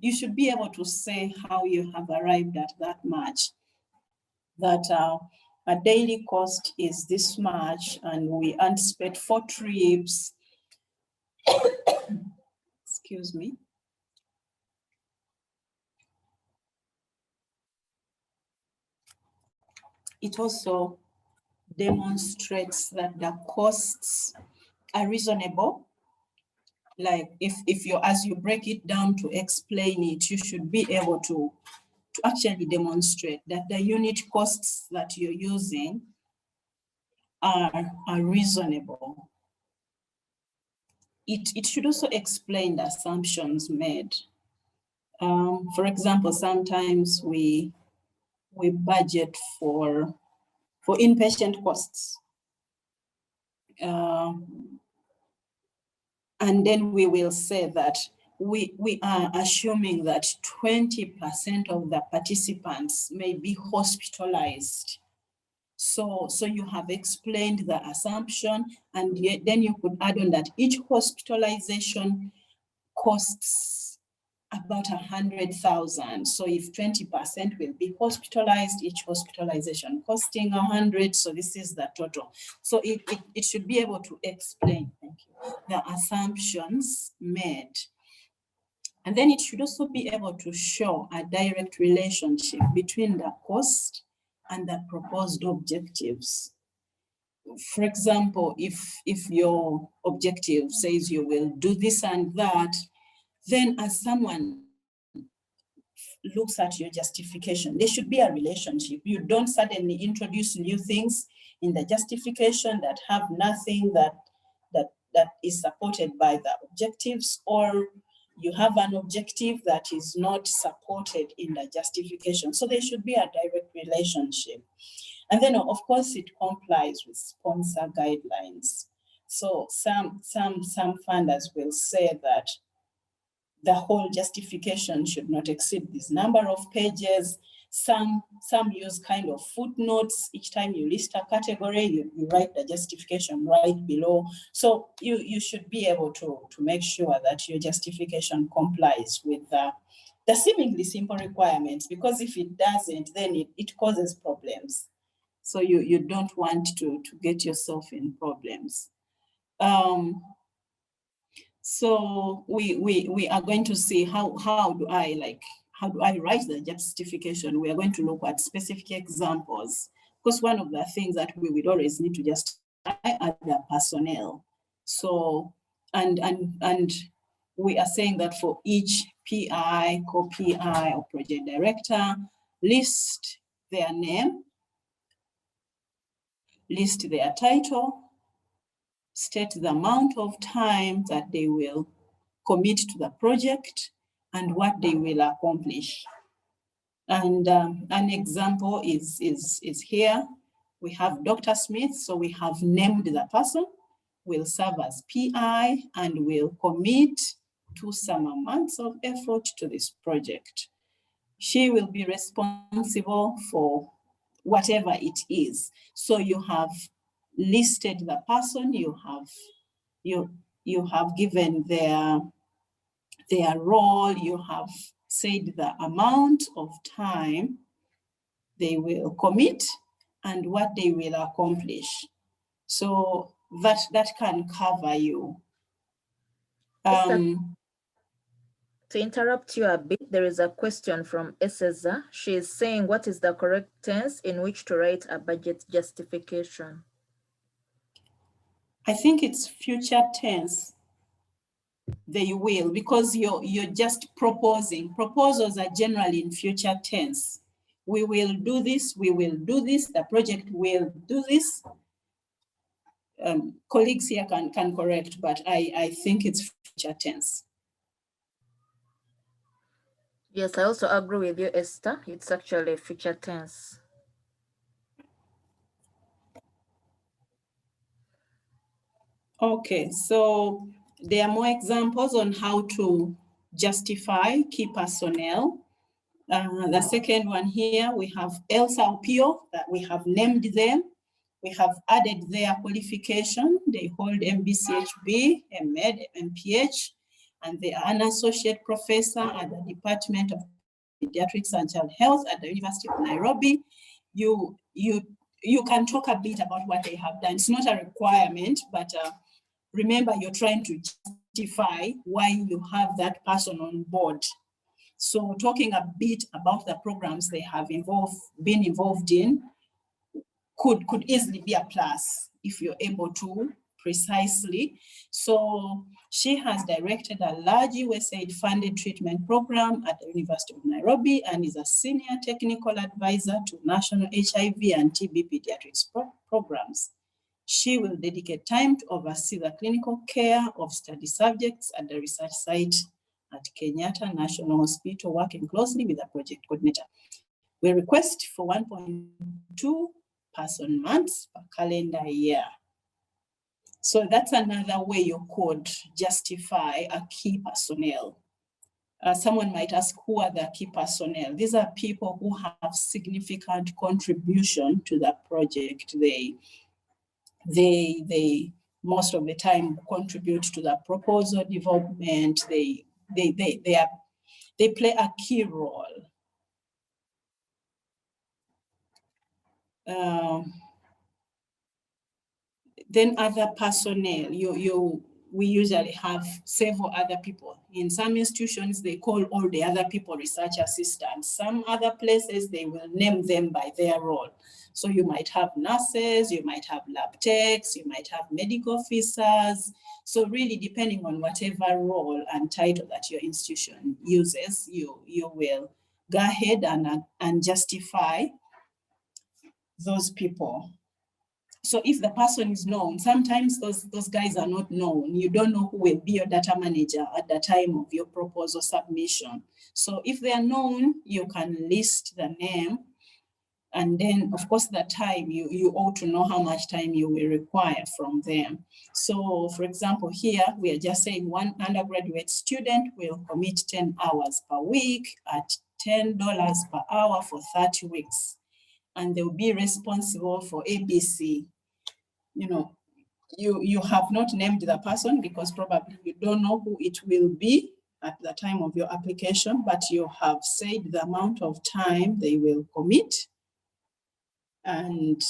you should be able to say how you have arrived at that much. That a daily cost is this much, and we anticipate 4 trips. Excuse me. It also demonstrates that the costs are reasonable. Like if you, as you break it down to explain it, you should be able to actually demonstrate that the unit costs that you're using are reasonable. It should also explain the assumptions made. For example, sometimes we budget for inpatient costs. And then we will say that we are assuming that 20% of the participants may be hospitalized. So you have explained the assumption, and then you could add on that each hospitalization costs about 100,000. So if 20% will be hospitalized, each hospitalization costing 100, so this is the total. So it should be able to explain, thank you, the assumptions made. And then it should also be able to show a direct relationship between the cost and the proposed objectives. For example, if your objective says you will do this and that, then as someone looks at your justification, there should be a relationship. You don't suddenly introduce new things in the justification that have nothing that is supported by the objectives, or you have an objective that is not supported in the justification. So there should be a direct relationship. And then of course it complies with sponsor guidelines. So some funders will say that the whole justification should not exceed this number of pages. Some use kind of footnotes. Each time you list a category, you write the justification right below. So you should be able to make sure that your justification complies with the seemingly simple requirements, because if it doesn't, then it causes problems. So you don't want to get yourself in problems. So we are going to see how do I write the justification. We are going to look at specific examples, because one of the things that we would always need to justify are the personnel. So and we are saying that for each PI, co-PI, or project director, list their name, list their title, state the amount of time that they will commit to the project and what they will accomplish. And an example is here. We have Dr. Smith, so we have named the person, will serve as PI and will commit to some amounts of effort to this project. She will be responsible for whatever it is. So you have listed the person, you have given their their role, you have said the amount of time they will commit and what they will accomplish. So that can cover you. To interrupt you a bit, there is a question from Eseza. She is saying, what is the correct tense in which to write a budget justification? I think it's future tense. They will, because you're just proposing. Proposals are generally in future tense. We will do this, we will do this, the project will do this. Colleagues here can correct, but I think it's future tense. Yes, I also agree with you, Esther. It's actually future tense. Okay, so there are more examples on how to justify key personnel. The second one here, we have LSAPO, that we have named them. We have added their qualification. They hold MBCHB, MEd, MPH, and they are an associate professor at the Department of Pediatrics and Child Health at the University of Nairobi. You can talk a bit about what they have done. It's not a requirement, but remember, you're trying to justify why you have that person on board. So talking a bit about the programs they have been involved in could easily be a plus if you're able to precisely. So she has directed a large USAID funded treatment program at the University of Nairobi and is a senior technical advisor to national HIV and TB pediatrics programs. She will dedicate time to oversee the clinical care of study subjects at the research site at Kenyatta National Hospital, working closely with the project coordinator. We request for 1.2 person months per calendar year. So that's another way you could justify a key personnel. Someone might ask, who are the key personnel? These are people who have significant contribution to the project. They most of the time contribute to the proposal development. They play a key role. Then other personnel, we usually have several other people. In some institutions, they call all the other people research assistants. Some other places, they will name them by their role. So you might have nurses, you might have lab techs, you might have medical officers. So really, depending on whatever role and title that your institution uses, you will go ahead and justify those people. So if the person is known, sometimes those guys are not known. You don't know who will be your data manager at the time of your proposal submission. So if they are known, you can list the name. And then, of course, the time, you ought to know how much time you will require from them. So, for example, here, we are just saying one undergraduate student will commit 10 hours per week at $10 per hour for 30 weeks. And they will be responsible for ABC. You know, you have not named the person because probably you don't know who it will be at the time of your application, but you have said the amount of time they will commit and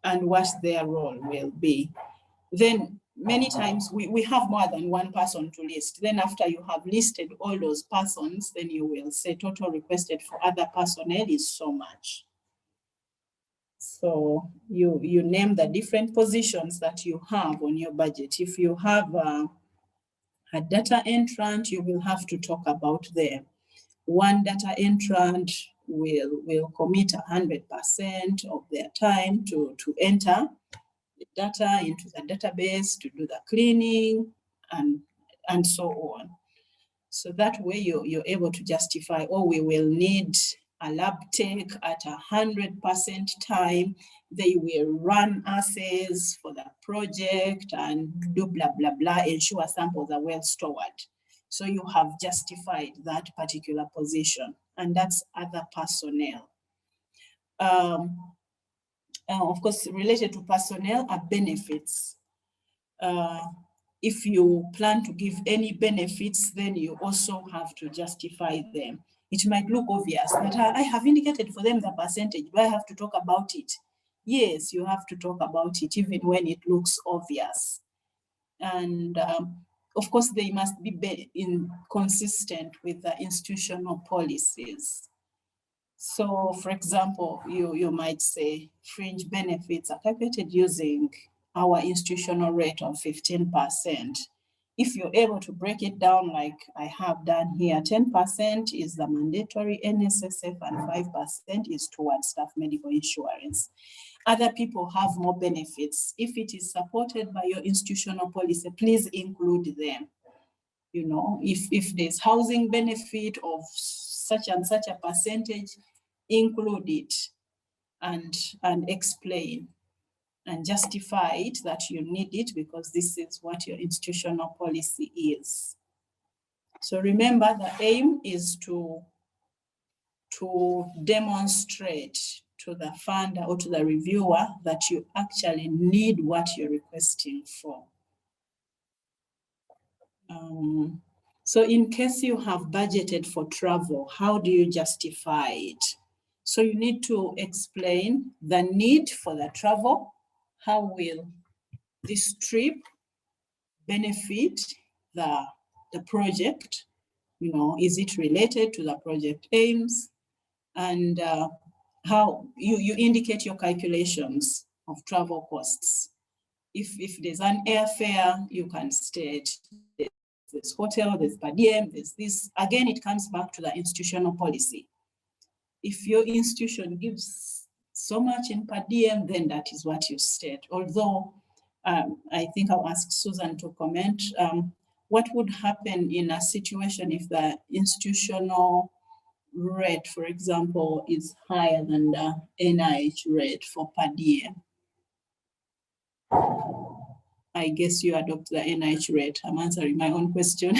what their role will be. Then many times we have more than one person to list. Then after you have listed all those persons, then you will say total requested for other personnel is so much. So you name the different positions that you have on your budget. If you have a data entrant, you will have to talk about them. One data entrant will commit 100% of their time to enter the data into the database, to do the cleaning and so on. So that way you're able to justify, oh, we will need a lab tech at 100% time. They will run assays for the project and do blah, blah, blah, ensure samples are well stored. So you have justified that particular position, and that's other personnel. Of course, related to personnel are benefits. if you plan to give any benefits, then you also have to justify them. It might look obvious that I have indicated for them the percentage, do I have to talk about it? Yes, you have to talk about it even when it looks obvious. And of course, they must be consistent with the institutional policies. So for example, you might say fringe benefits are calculated using our institutional rate of 15%. If you're able to break it down like I have done here, 10% is the mandatory NSSF and 5% is towards staff medical insurance. Other people have more benefits. If it is supported by your institutional policy, please include them. You know, if there's housing benefit of such and such a percentage, include it and explain and justify it that you need it because this is what your institutional policy is. So remember, the aim is to demonstrate to the funder or to the reviewer that you actually need what you're requesting for. So in case you have budgeted for travel, how do you justify it? So you need to explain the need for the travel. How will this trip benefit the project? You know, is it related to the project aims? And how you indicate your calculations of travel costs. If there's an airfare, you can state there's hotel, there's per diem, there's this. Again, it comes back to the institutional policy. If your institution gives so much in per diem, then that is what you state. Although I think I'll ask Susan to comment. What would happen in a situation if the institutional rate, for example, is higher than the NIH rate for per diem? I guess you adopt the NIH rate. I'm answering my own question.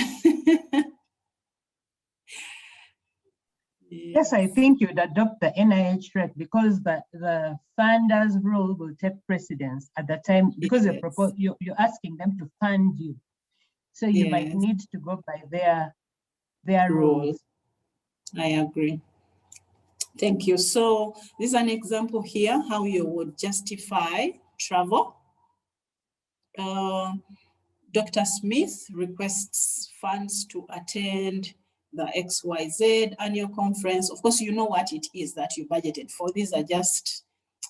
Yes, I think you'd adopt the NIH rate because the funders rule will take precedence at the time because Yes. you're asking them to fund you. So you might Yes. need to go by their rules. I agree. Thank you. So this is an example here, how you would justify travel. Dr. Smith requests funds to attend the XYZ annual conference. Of course, you know what it is that you budgeted for. These are just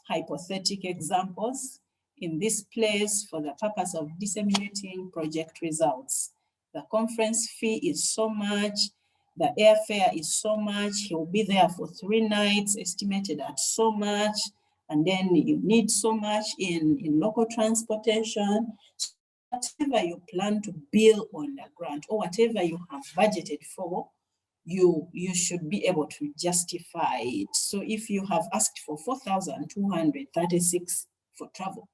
hypothetical examples. In this place, for the purpose of disseminating project results, the conference fee is so much, the airfare is so much, he'll be there for 3 nights, estimated at so much, and then you need so much in local transportation. Whatever you plan to bill on the grant or whatever you have budgeted for, you should be able to justify it. So if you have asked for 4,236 for travel,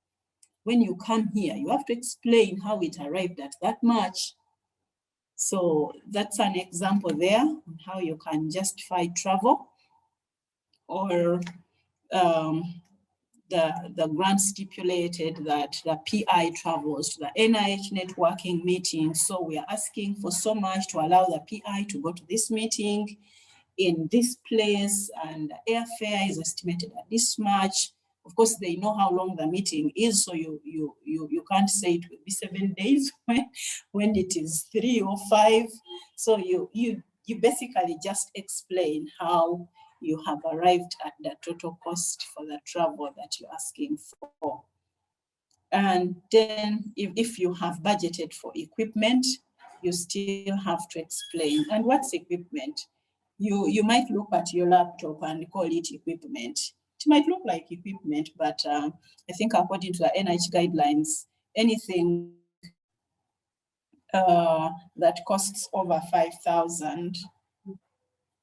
when you come here, you have to explain how it arrived at that much. So that's an example there on how you can justify travel. Or the grant stipulated that the PI travels to the NIH networking meeting. So we are asking for so much to allow the PI to go to this meeting in this place, and the airfare is estimated at this much. Of course, they know how long the meeting is, so you can't say it will be 7 days when it is 3 or 5. So you basically just explain how you have arrived at the total cost for the travel that you're asking for. And then if you have budgeted for equipment, you still have to explain. And what's equipment? You might look at your laptop and call it equipment. It might look like equipment, but I think according to the NIH guidelines, anything that costs over 5,000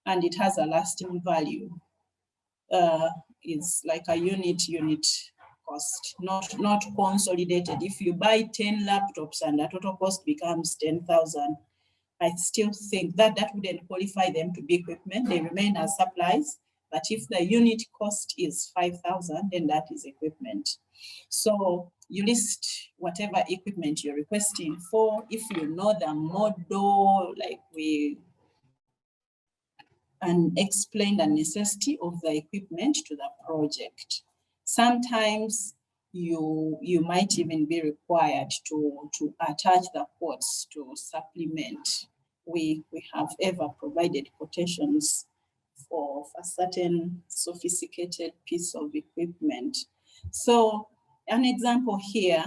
and it has a lasting value is like a unit cost, not consolidated. If you buy 10 laptops and the total cost becomes 10,000, I still think that wouldn't qualify them to be equipment. They remain as supplies, But if the unit cost is 5,000, then that is equipment. So you list whatever equipment you're requesting for. If you know the model, like and explain the necessity of the equipment to the project. Sometimes you might even be required to attach the quotes to supplement. We have ever provided quotations for a certain sophisticated piece of equipment. So an example here,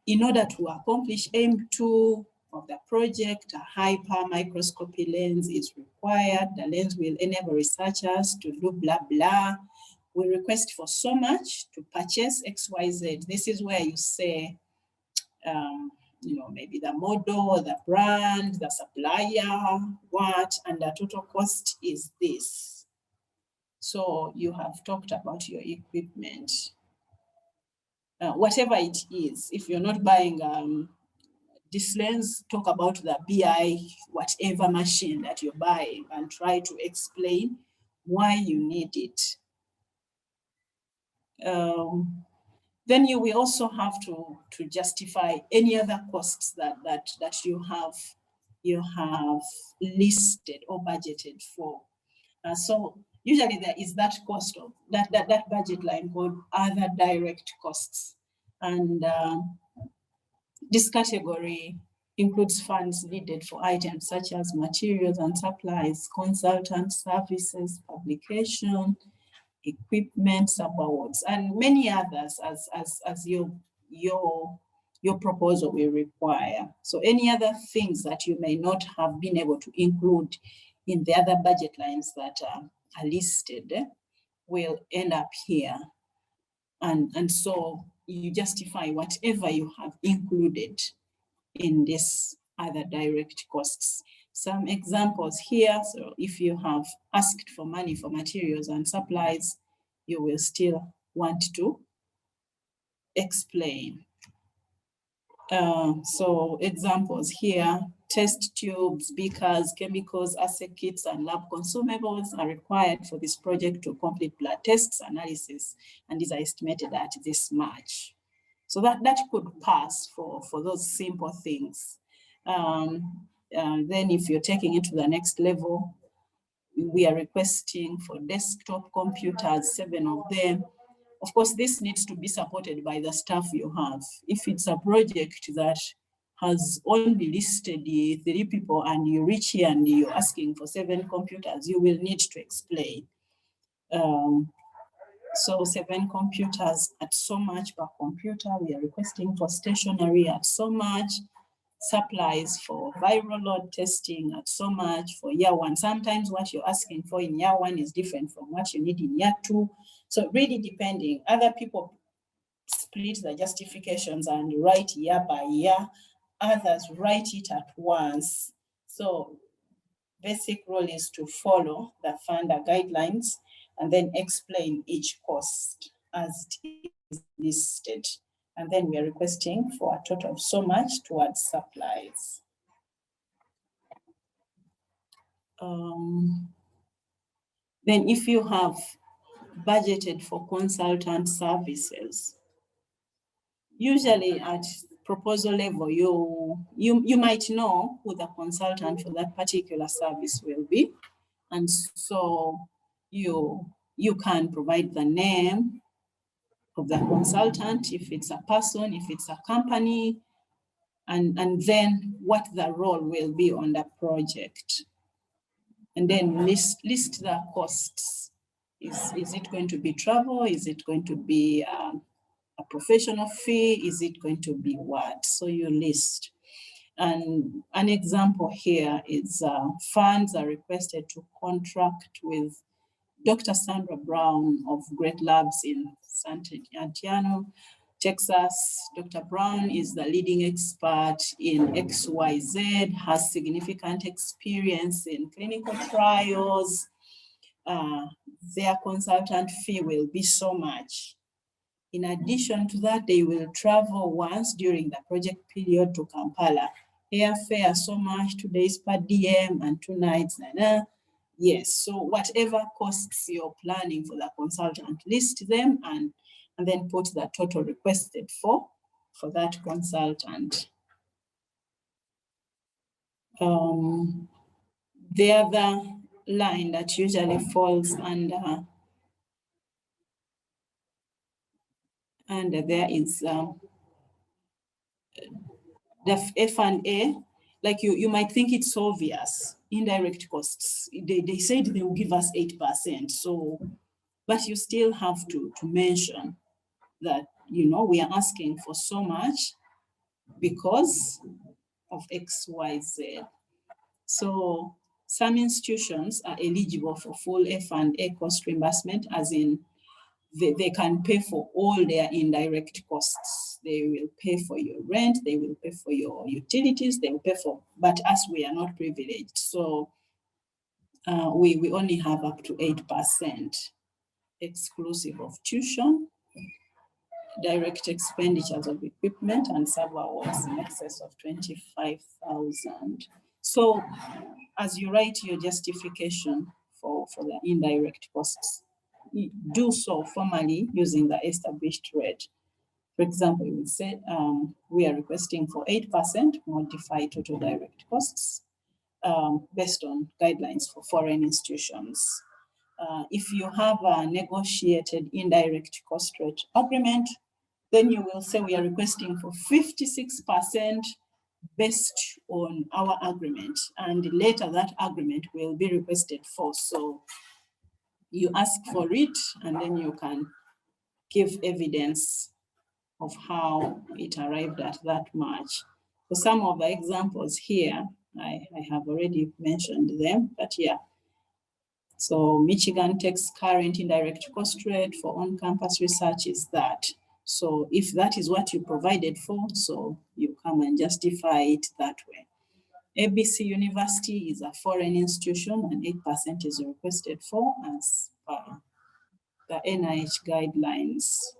in order to accomplish aim 2 of the project, a hyper microscopy lens is required. The lens will enable researchers to do blah, blah. We request for so much to purchase XYZ. This is where you say, maybe the model, the brand, the supplier, what, and the total cost is this. So you have talked about your equipment. Whatever it is, if you're not buying this lens, talk about the BI, whatever machine that you're buying, and try to explain why you need it. Then you will also have to justify any other costs that you have listed or budgeted for. So usually there is that cost of that budget line called other direct costs, and this category includes funds needed for items such as materials and supplies, consultant services, publication, equipment, subawards, and many others as your proposal will require. So any other things that you may not have been able to include in the other budget lines that are listed will end up here. And so you justify whatever you have included in this other direct costs. Some examples here. So if you have asked for money for materials and supplies, you will still want to explain. So examples here, test tubes, beakers, chemicals, assay kits, and lab consumables are required for this project to complete blood tests, analysis, and these are estimated at this much. So that could pass for those simple things. Then if you're taking it to the next level, we are requesting for desktop computers, 7 of them. Of course, this needs to be supported by the staff you have. If it's a project that has only listed 3 people and you reach here and you're asking for 7 computers, you will need to explain. So 7 computers at so much per computer. We are requesting for stationery at so much. Supplies for viral load testing at so much for year 1. Sometimes what you're asking for in year 1 is different from what you need in year 2. So really depending, other people split the justifications and write year by year, others write it at once. So basic rule is to follow the funder guidelines and then explain each cost as it is listed. And then we are requesting for a total of so much towards supplies. Then if you have budgeted for consultant services, usually at proposal level, you might know who the consultant for that particular service will be. And so you can provide the name of the consultant, if it's a person, if it's a company, and then what the role will be on the project. And then list the costs. Is it going to be travel? Is it going to be a professional fee? Is it going to be what? So you list. And an example here is funds are requested to contract with Dr. Sandra Brown of Great Labs in San Antonio, Texas. Dr. Brown is the leading expert in XYZ, has significant experience in clinical trials. Their consultant fee will be so much. In addition to that, they will travel once during the project period to Kampala. Airfare so much, 2 days per diem and 2 nights. Yes, so whatever costs you're planning for the consultant, list them and then put the total requested for that consultant. The other line that usually falls under there is the F&A. Like you might think it's obvious, indirect costs. They said they will give us 8%. So, but you still have to mention that, you know, we are asking for so much because of X, Y, Z. So some institutions are eligible for full F&A cost reimbursement, as in they can pay for all their indirect costs. They will pay for your rent, they will pay for your utilities, they will pay for, but us, we are not privileged. So we only have up to 8% exclusive of tuition, direct expenditures of equipment and server awards in excess of 25,000. So as you write your justification for the indirect costs, do so formally using the established rate. For example, you would say we are requesting for 8% modified total direct costs based on guidelines for foreign institutions. If you have a negotiated indirect cost rate agreement, then you will say we are requesting for 56% based on our agreement, and later that agreement will be requested for. So you ask for it, and then you can give evidence of how it arrived at that much. For some of the examples here, I have already mentioned them, but yeah. So Michigan takes current indirect cost rate for on-campus research is that. So if that is what you provided for, so you come and justify it that way. ABC University is a foreign institution and 8% is requested for as per the NIH guidelines.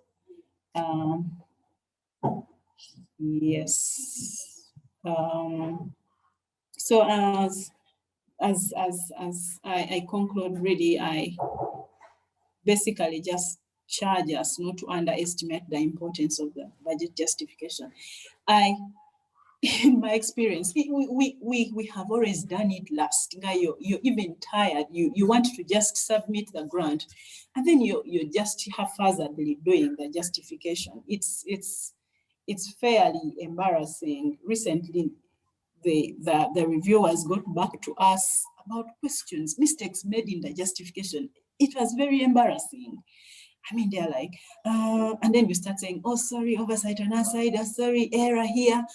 Yes. So as I conclude, really, I basically just charge us not to underestimate the importance of the budget justification. In my experience, we have always done it last. You're even tired. You want to just submit the grant, and then you just haphazardly doing the justification. It's fairly embarrassing. Recently, the reviewers got back to us about questions, mistakes made in the justification. It was very embarrassing. I mean, they're like, and then you start saying, oh, sorry, oversight on our side, sorry, error here.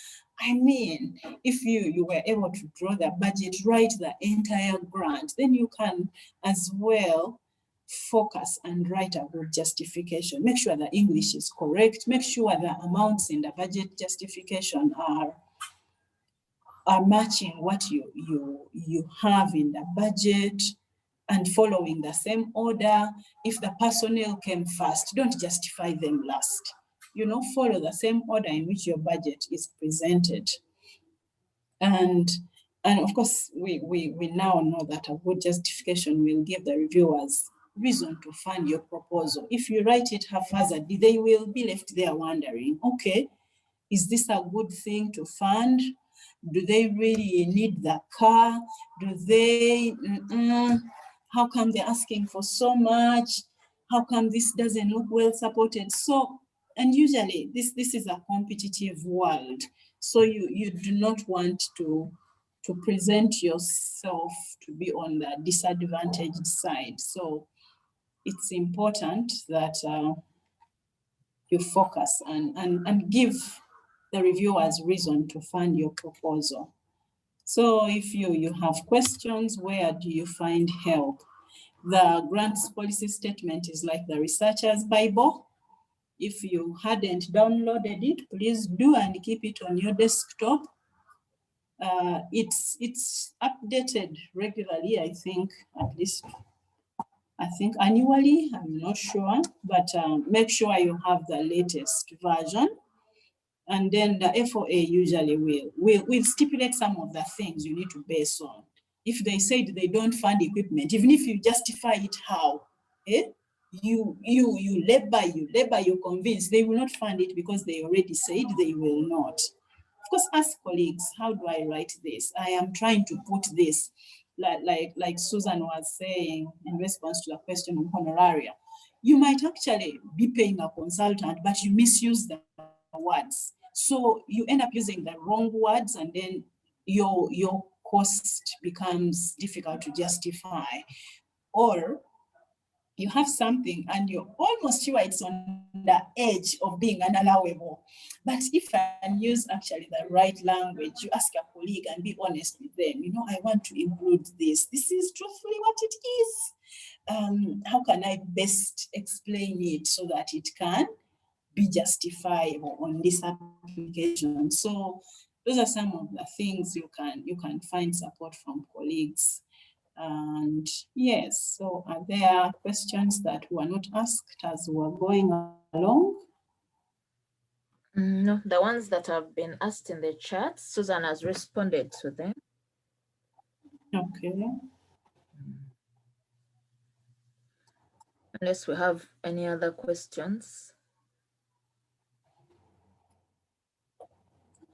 I mean, if you were able to draw the budget, write the entire grant, then you can as well focus and write a good justification. Make sure the English is correct. Make sure the amounts in the budget justification are matching what you have in the budget and following the same order. If the personnel came first, don't justify them last. You know, follow the same order in which your budget is presented. And of course, we now know that a good justification will give the reviewers reason to fund your proposal. If you write it haphazardly, they will be left there wondering, okay, is this a good thing to fund? Do they really need the car? Do they, how come they're asking for so much? How come this doesn't look well supported? So, and usually this is a competitive world. So you do not want to present yourself to be on the disadvantaged side. So it's important that you focus and give the reviewers reason to fund your proposal. So if you have questions, where do you find help? The grants policy statement is like the researcher's Bible. If you hadn't downloaded it, please do and keep it on your desktop. It's updated regularly, I think, at least, I think annually, I'm not sure, but make sure you have the latest version. And then the FOA usually will stipulate some of the things you need to base on. if they said they don't fund equipment, even if you justify it how, you labor, you convince, they will not fund it because they already said they will not. Of course, ask colleagues, how do I write this? I am trying to put this, like Susan was saying in response to the question on honoraria. You might actually be paying a consultant, but you misuse the words. So you end up using the wrong words, and then your cost becomes difficult to justify. Or you have something and you're almost sure it's on the edge of being unallowable. But if you can use actually the right language, you ask a colleague and be honest with them, I want to include this. This is truthfully what it is. How can I best explain it so that it can be justifiable on this application? So those are some of the things you can find support from colleagues. And yes, so are there questions that were not asked as we're going along? No, the ones that have been asked in the chat, Susan has responded to them. Okay. Unless we have any other questions.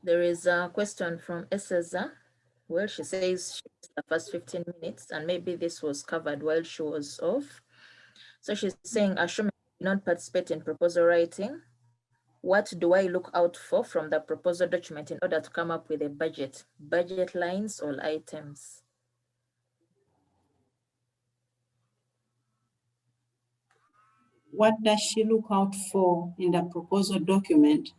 There is a question from Eseza. Well, she says she missed the first 15 minutes, and maybe this was covered while she was off. So she's saying, assuming I did not participate in proposal writing, what do I look out for from the proposal document in order to come up with a budget lines or items? What does she look out for in the proposal document?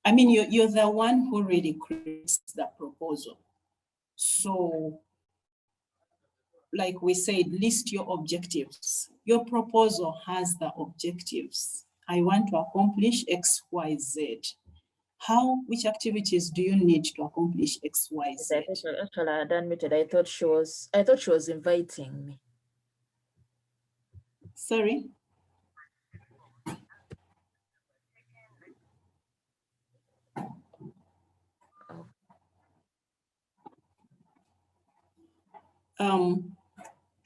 I mean, you're the one who really creates the proposal. So, like we said, list your objectives. Your proposal has the objectives. I want to accomplish X, Y, Z. Which activities do you need to accomplish X, Y, Z? Actually, I had unmuted. I thought she was inviting me. Sorry?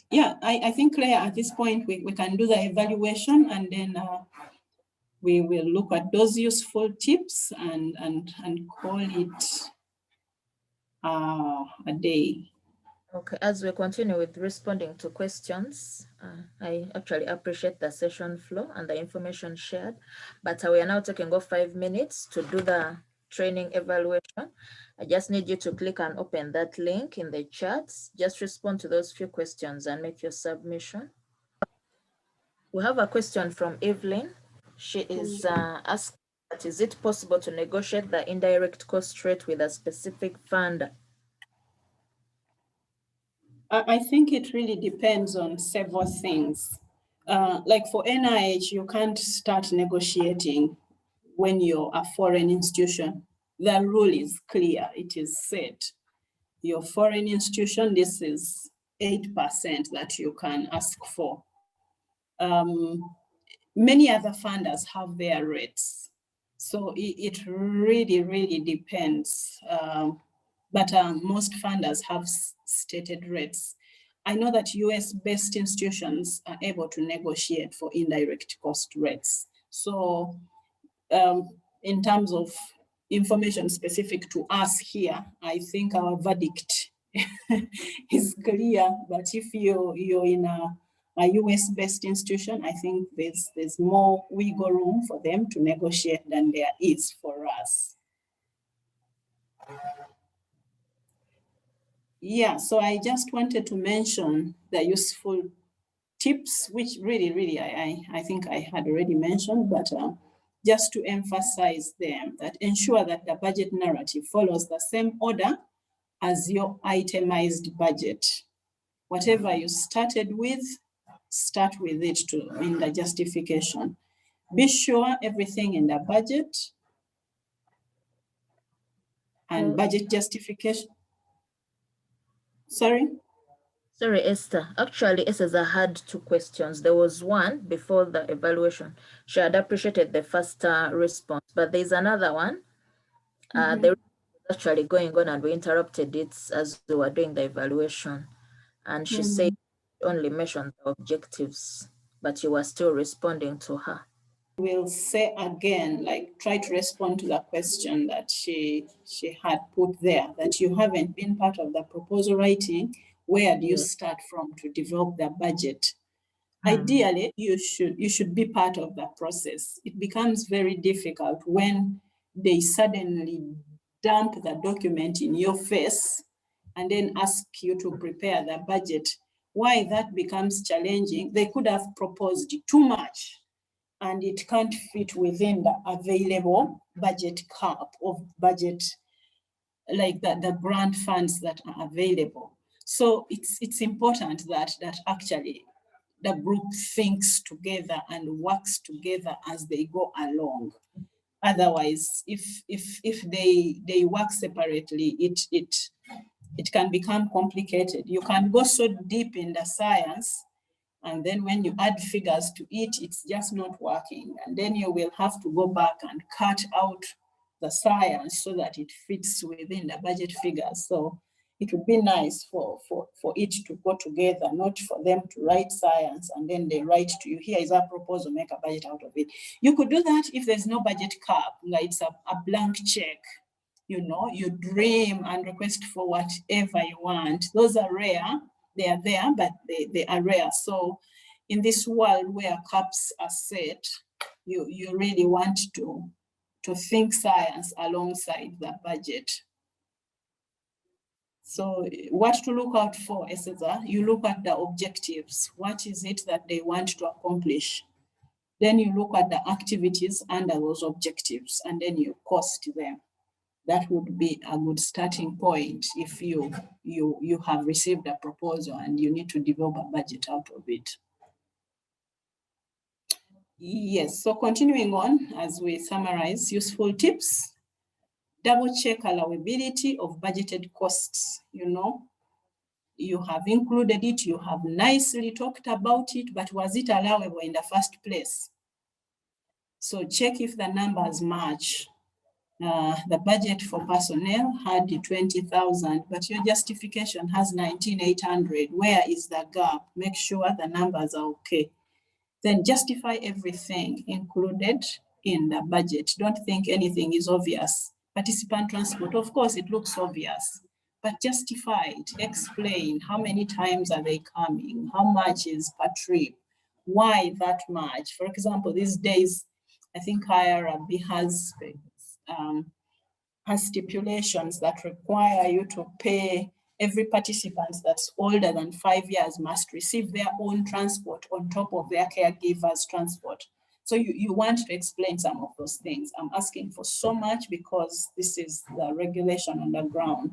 Yeah, I think, Claire, at this point, we can do the evaluation, and then we will look at those useful tips and call it a day. Okay, as we continue with responding to questions, I actually appreciate the session flow and the information shared, but we are now taking off 5 minutes to do the training evaluation. I just need you to click and open that link in the chats. Just respond to those few questions and make your submission. We have a question from Evelyn. She is asking, is it possible to negotiate the indirect cost rate with a specific funder? I think it really depends on several things. Like for NIH, you can't start negotiating when you're a foreign institution. The rule is clear, it is set. Your foreign institution, this is 8% that you can ask for. Many other funders have their rates. So it really, really depends. But most funders have stated rates. I know that US-based institutions are able to negotiate for indirect cost rates. So in terms of information specific to us here, I think our verdict is clear. But if you're in a US-based institution, I think there's more wiggle room for them to negotiate than there is for us. Yeah, so I just wanted to mention the useful tips, which really, I think I had already mentioned, but just to emphasize them, that ensure that the budget narrative follows the same order as your itemized budget. Whatever you started with, start with it too in the justification. Be sure everything in the budget and budget justification. Sorry? Sorry, Esther. Actually, Esther had 2 questions. There was one before the evaluation. She had appreciated the first response, but there's another one. There is actually going on and we interrupted it as we were doing the evaluation. And she said only mentioned the objectives, but you were still responding to her. Will say again, like try to respond to the question that she had put there, that you haven't been part of the proposal writing. Where do you start from to develop the budget? Ideally, you should be part of the process. It becomes very difficult when they suddenly dump the document in your face and then ask you to prepare the budget. Why that becomes challenging, they could have proposed too much and it can't fit within the available budget cap of budget, like the grant funds that are available. So it's important that actually the group thinks together and works together as they go along. Otherwise, if they work separately, it can become complicated. You can go so deep in the science, and then when you add figures to it, it's just not working. And then you will have to go back and cut out the science so that it fits within the budget figures. So it would be nice for it to go together, not for them to write science and then they write to you, here is our proposal, make a budget out of it. You could do that if there's no budget cap, like it's a blank check. You know, you dream and request for whatever you want. Those are rare. They are there, but they are rare. So in this world where caps are set, you really want to think science alongside the budget. So what to look out for, Cesar? You look at the objectives. What is it that they want to accomplish? Then you look at the activities under those objectives, and then you cost them. That would be a good starting point if you have received a proposal and you need to develop a budget out of it. Yes, so continuing on as we summarize useful tips. Double check allowability of budgeted costs. You know, you have included it, you have nicely talked about it, but was it allowable in the first place? So check if the numbers match. The budget for personnel had 20,000, but your justification has 19,800. Where is the gap? Make sure the numbers are okay. Then justify everything included in the budget. Don't think anything is obvious. Participant transport, of course, it looks obvious, but justify it. Explain how many times are they coming? How much is per trip? Why that much? For example, these days, I think IRB has stipulations that require you to pay every participant that's older than 5 years must receive their own transport on top of their caregiver's transport. So you want to explain some of those things. I'm asking for so much because this is the regulation on the ground.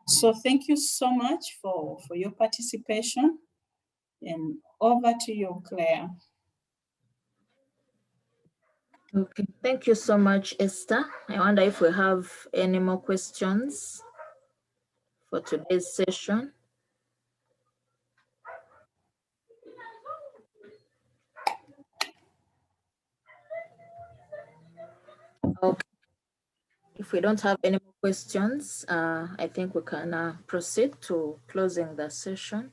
So thank you so much for your participation. And over to you, Claire. Okay, thank you so much, Esther. I wonder if we have any more questions for today's session. Okay. If we don't have any more questions, I think we can proceed to closing the session.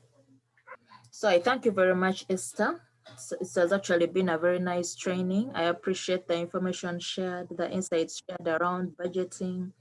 So I thank you very much, Esther. It has actually been a very nice training. I appreciate the information shared, the insights shared around budgeting,